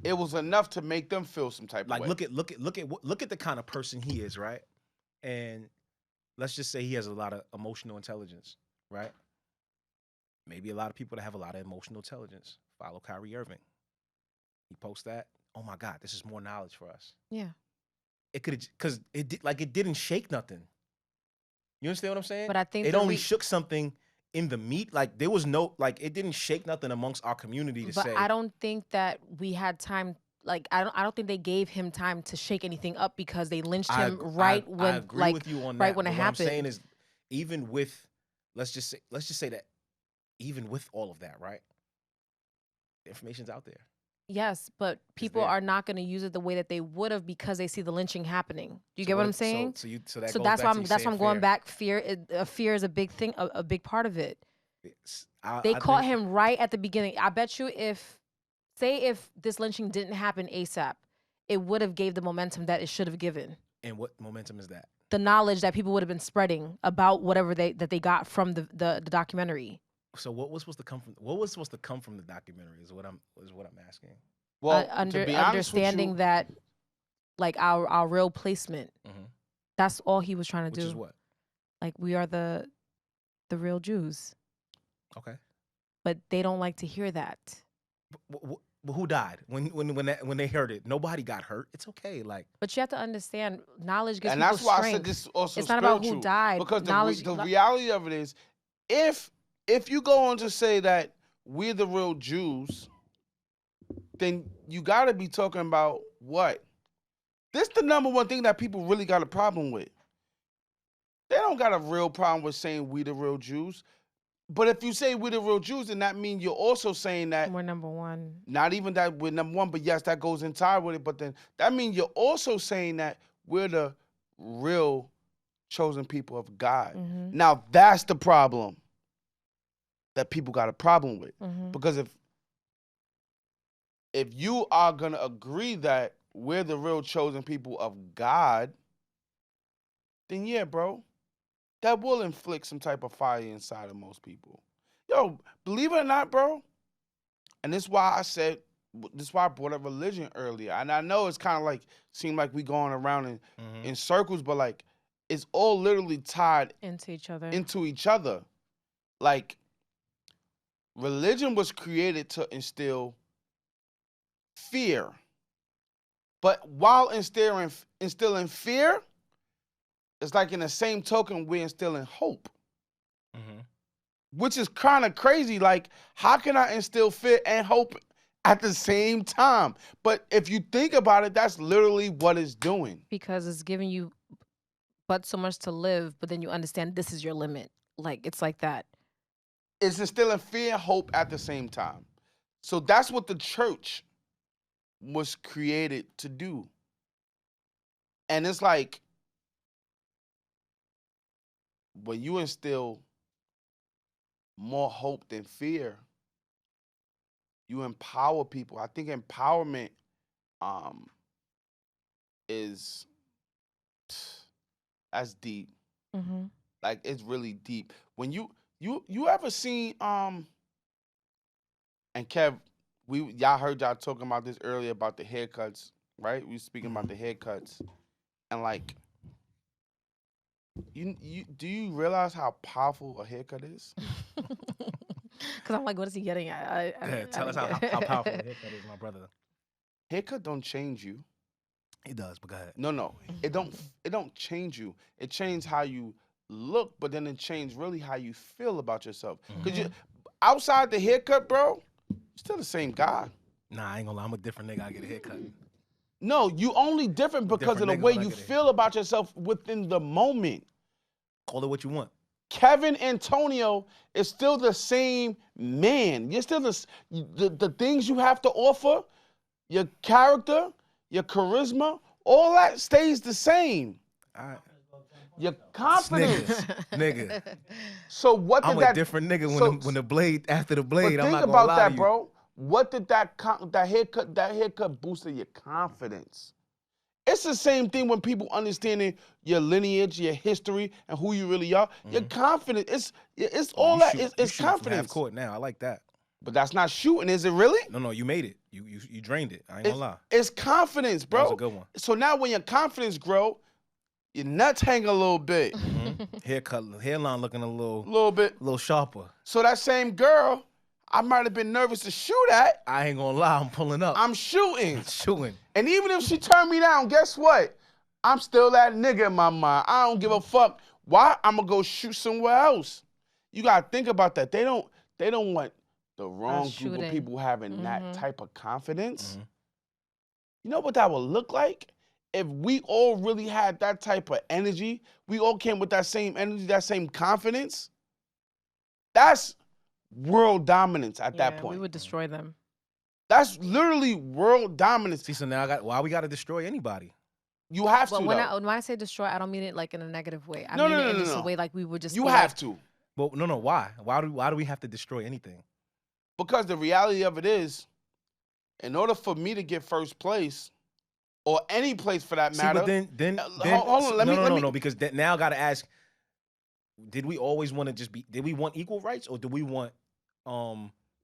it was enough to make them feel some type of way. Look at the kind of person he is, right? And let's just say he has a lot of emotional intelligence, right? Maybe a lot of people that have a lot of emotional intelligence follow Kyrie Irving. He posts that. Oh my God, this is more knowledge for us. Yeah. It could, because it didn't shake nothing. You understand what I'm saying? But I think it only shook something in the meat. Like there was no, like it didn't shake nothing amongst our community to say. But I don't think that we had time. Like I don't think they gave him time to shake anything up because they lynched him I agree with you on that. right when it What happened. I'm saying is, even with, let's just say that, even with all of that, right? The information's out there. Yes, but people are not going to use it the way that they would have because they see the lynching happening. Do you get what I'm saying? So that's why I'm going back. Fear is a big thing, a big part of it. They caught him right at the beginning. I bet you if say if this lynching didn't happen ASAP, it would have gave the momentum that it should have given. And what momentum is that? The knowledge that people would have been spreading about whatever they got from the documentary. So what was supposed to come from? What was supposed to come from the documentary? Is what I'm asking. Well, to be honest with Understanding you, that, like our real placement. Mhm. That's all he was trying to Which do. is what? Like we are the real Jews, Okay. but they don't like to hear that. But who died when they heard it? Nobody got hurt. It's okay. Like, But you have to understand, knowledge gives and people that's why strength. I said this also It's not about who spiritual, died. because Knowledge. the reality of it is, if you go on to say that we're the real Jews, then you got to be talking about what? This the number one thing that people really got a problem with. They don't got a real problem with saying we the real Jews. But if you say we're the real Jews, then that means you're also saying that We're number one. not even that we're number one, but yes, that goes entire with it. But then that means you're also saying that we're the real chosen people of God. Mm-hmm. Now that's the problem that people got a problem with. Mm-hmm. Because if you are gonna agree that we're the real chosen people of God, then yeah, bro, that will inflict some type of fire inside of most people. Yo, believe it or not, bro, and this is why I brought up religion earlier. And I know it's kind of like, seem like we going around in circles, but like, it's all literally tied Into each other. Like, religion was created to instill fear. But while instilling fear, it's like in the same token, we're instilling hope. Mm-hmm. Which is kind of crazy. Like, how can I instill fear and hope at the same time? But if you think about it, that's literally what it's doing. Because it's giving you but so much to live, but then you understand this is your limit. Like, it's like that. It's instilling fear and hope at the same time. So that's what the church was created to do. And it's like, when you instill more hope than fear, you empower people. I think empowerment is, that's deep. Mm-hmm. Like, it's really deep. When you ever seen and Kev, y'all heard y'all talking about this earlier about the haircuts, right? We speaking about the haircuts, and like, do you realize how powerful a haircut is? Because I'm like, what is he getting at? Tell us how powerful a haircut is, my brother. Haircut don't change you. It does, but go ahead. No, it don't change you. It changes how you look, but then it changes really how you feel about yourself. Cause you outside the haircut, bro, you're still the same guy. Nah, I ain't gonna lie. I'm a different nigga. I get a haircut. No, you only different because of the way you feel about yourself within the moment. Call it what you want. Kevin AntoniYo is still the same man. You're still the things you have to offer, your character, your charisma, all that stays the same. All right. Your confidence. Nigga. So what did I'm that? a different nigga when the blade, after the blade, But I'm think not gonna about lie that, to you. bro. What did that haircut boosted your confidence? It's the same thing when people understanding your lineage, your history, and who you really are. Your confidence, it's all that. It's confidence. Half court now. I like that. But that's not shooting, is it really? No, you made it. You drained it. I ain't gonna lie. It's confidence, bro. That was a good one. So now when your confidence grow, your nuts hang a little bit. Hairline looking a little sharper. So that same girl, I might have been nervous to shoot at. I ain't gonna lie, I'm pulling up. I'm shooting. Shooting. And even if she turned me down, guess what? I'm still that nigga in my mind. I don't give a fuck. Why? I'm gonna go shoot somewhere else. You gotta think about that. They don't want the wrong group of people having that type of confidence. You know what that would look like? If we all really had that type of energy, we all came with that same energy, that same confidence, that's world dominance at that point. We would destroy them. That's literally world dominance. See, so now why we gotta destroy anybody? You have to. When I say destroy, I don't mean it like in a negative way. I mean it in just a way like we would just. You have to. But no. Why? Why do we have to destroy anything? Because the reality of it is, in order for me to get first place, or any place for that See, matter. but then hold on. Let me. No, because now I gotta ask: did we always want to just be? Did we want equal rights, or do we want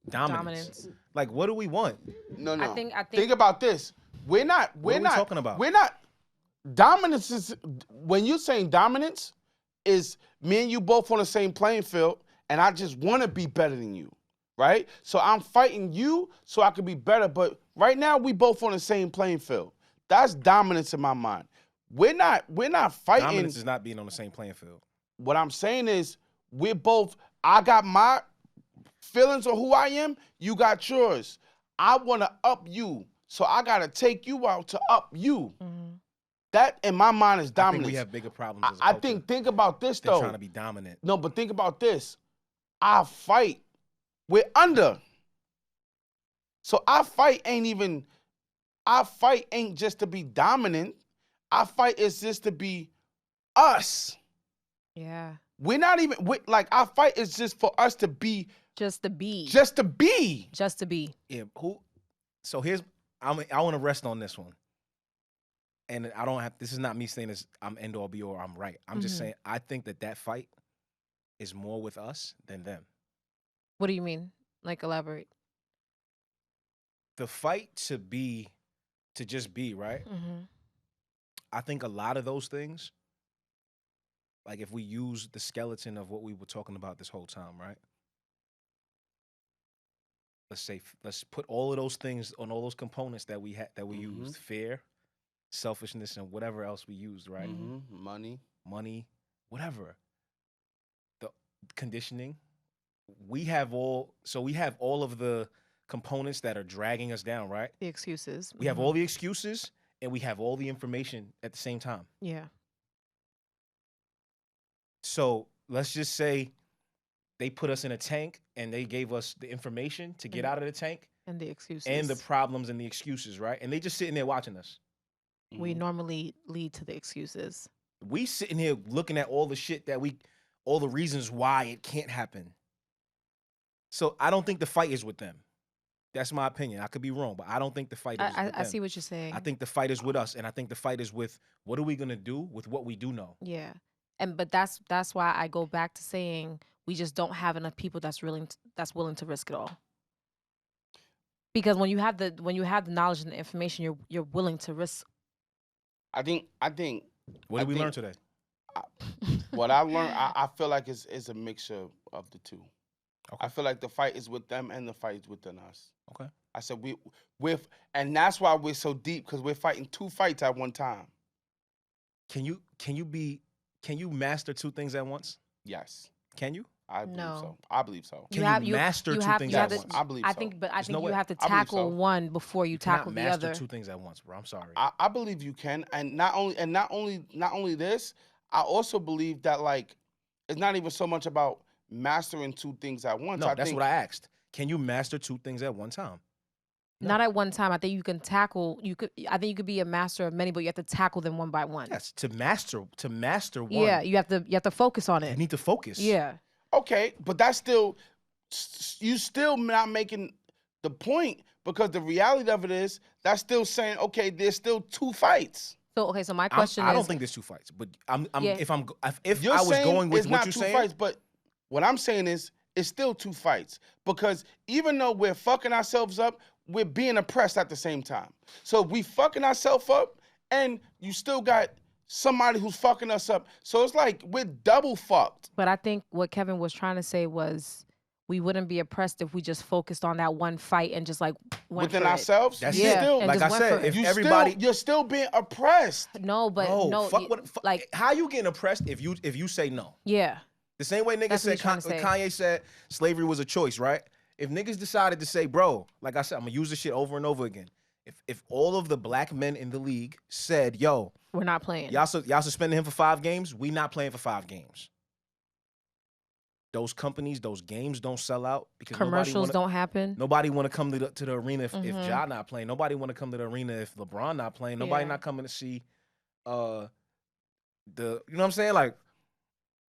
dominance? Like, what do we want? No. I think Think about this. We're not. What are we talking about? We're not. Dominance is when you're saying dominance is me and you both on the same playing field, and I just want to be better than you, right? So I'm fighting you so I can be better. But right now we both on the same playing field. That's dominance in my mind. We're not fighting. Dominance is not being on the same playing field. What I'm saying is we're both. I got my feelings on who I am. You got yours. I want to up you, so I gotta take you out to up you. Mm-hmm. That, in my mind, is dominance. I think we have bigger problems as a I culture think about this, than though. trying to be dominant. No, but think about this. Our fight, we're under. So our fight ain't just to be dominant. Our fight is just to be us. Yeah. We're not even, like, our fight is just for us to be. Just to be. Just to be. Just to be. Yeah. So here's, I want to rest on this one. And I don't have, this is not me saying this, I'm end all be all, I'm right. I'm just saying, I think that fight is more with us than them. What do you mean? Like, elaborate. The fight to just be, right? Mm-hmm. I think a lot of those things, like if we use the skeleton of what we were talking about this whole time, right? Let's put all of those things on all those components that we used, fear, selfishness, and whatever else we used, right? Money, whatever. The conditioning. We have all of the components that are dragging us down, right? The excuses. We have all the excuses and we have all the information at the same time. Yeah. So let's just say they put us in a tank and they gave us the information to get out of the tank. And the excuses. And the problems and the excuses, right? And they just sitting there watching us. We normally lead to the excuses. We sitting here looking at all the shit all the reasons why it can't happen. So I don't think the fight is with them. That's my opinion. I could be wrong, but I don't think the fight is with them. I see what you're saying. I think the fight is with us, and I think the fight is with what are we gonna do with what we do know. Yeah, but that's why I go back to saying we just don't have enough people that's willing to risk it all. Because when you have the knowledge and the information, you're willing to risk. I think. What did we learn today? What I learned, I feel like it's a mixture of the two. Okay. I feel like the fight is with them and the fight is within us. Okay. I said and that's why we're so deep, because we're fighting two fights at one time. Can you master two things at once? Yes. Can you? I believe so. Can you master two things at once? I believe so. I think no you way. have to tackle one before you tackle the other. Master two things at once, bro. I'm sorry. I believe you can, and not only this, I also believe that, like, it's not even so much about mastering two things at once. No, that's what I asked. Can you master two things at one time? No. Not at one time. I think you can tackle. I think you could be a master of many, but you have to tackle them one by one. Yes, to master one. Yeah, you have to focus on it. You need to focus. Yeah. Okay, but that's still, you still not making the point, because the reality of it is that's still saying, okay, there's still two fights. So my question is, I don't think there's two fights, but if You're I was going with it's what not you're two saying, fights, but what I'm saying is it's still two fights, because even though we're fucking ourselves up, we're being oppressed at the same time. So we fucking ourselves up, and you still got somebody who's fucking us up. So it's like we're double fucked. But I think what Kevin was trying to say was we wouldn't be oppressed if we just focused on that one fight and just like went within for ourselves. That's it. still, like I said, if everybody, you're still being oppressed. No, but no, like how you getting oppressed if you say no? Yeah. The same way niggas said, Kanye said slavery was a choice, right? If niggas decided to say, bro, like I said, I'm gonna use this shit over and over again. If all of the black men in the league said, yo, we're not playing. Y'all suspending him for 5 games, we not playing for 5 games. Those companies, those games don't sell out because commercials don't happen. Nobody want to come to the arena if Ja not playing. Nobody want to come to the arena if LeBron not playing. Nobody not coming to see you know what I'm saying? Like,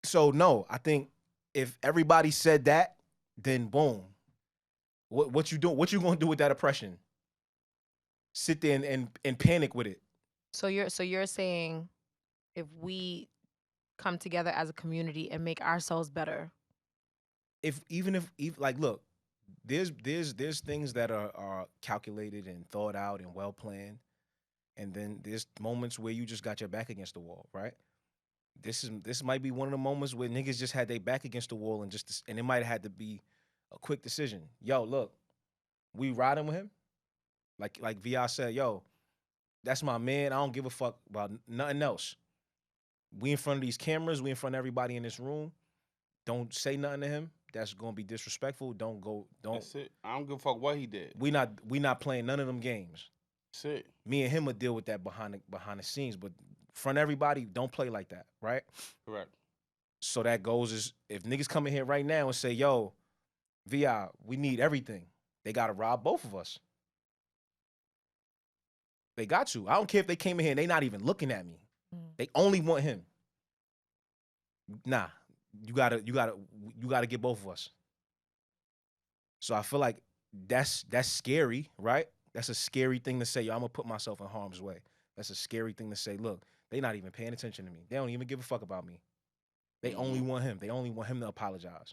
so no, I think if everybody said that, then boom. What you doing? What you gonna do with that oppression? sit there and panic with it. So you're saying if we come together as a community and make ourselves better. Even if like look, there's things that are calculated and thought out and well planned, and then there's moments where you just got your back against the wall, right? This might be one of the moments where niggas just had their back against the wall and it might have had to be a quick decision. Yo, look, we riding with him. Like Vi said, yo, that's my man. I don't give a fuck about nothing else. We in front of these cameras, we in front of everybody in this room. Don't say nothing to him. That's gonna be disrespectful. Don't. That's it. I don't give a fuck what he did. We not playing none of them games. That's it. Me and him will deal with that behind the scenes, but front of everybody, don't play like that, right? Correct. So that goes is if niggas come in here right now and say, yo, VI, we need everything, they gotta rob both of us. They got to. I don't care if they came in here and they not even looking at me. They only want him. Nah, you gotta get both of us. So I feel like that's scary, right? That's a scary thing to say. Yo, I'm gonna put myself in harm's way. That's a scary thing to say. Look, they not even paying attention to me. They don't even give a fuck about me. They only want him. They only want him to apologize.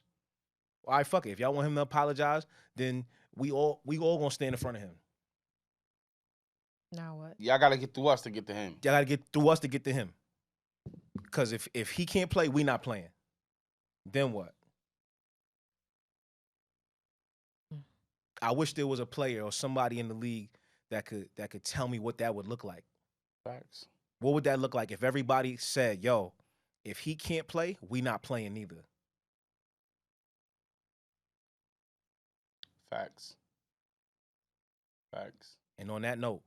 All right, fuck it. If y'all want him to apologize, then we all gonna stand in front of him. Now what? Y'all gotta get through us to get to him. Y'all gotta get through us to get to him. Because if he can't play, we not playing. Then what? I wish there was a player or somebody in the league that could tell me what that would look like. Facts. What would that look like if everybody said, yo, if he can't play, we not playing neither? Facts. Facts. And on that note,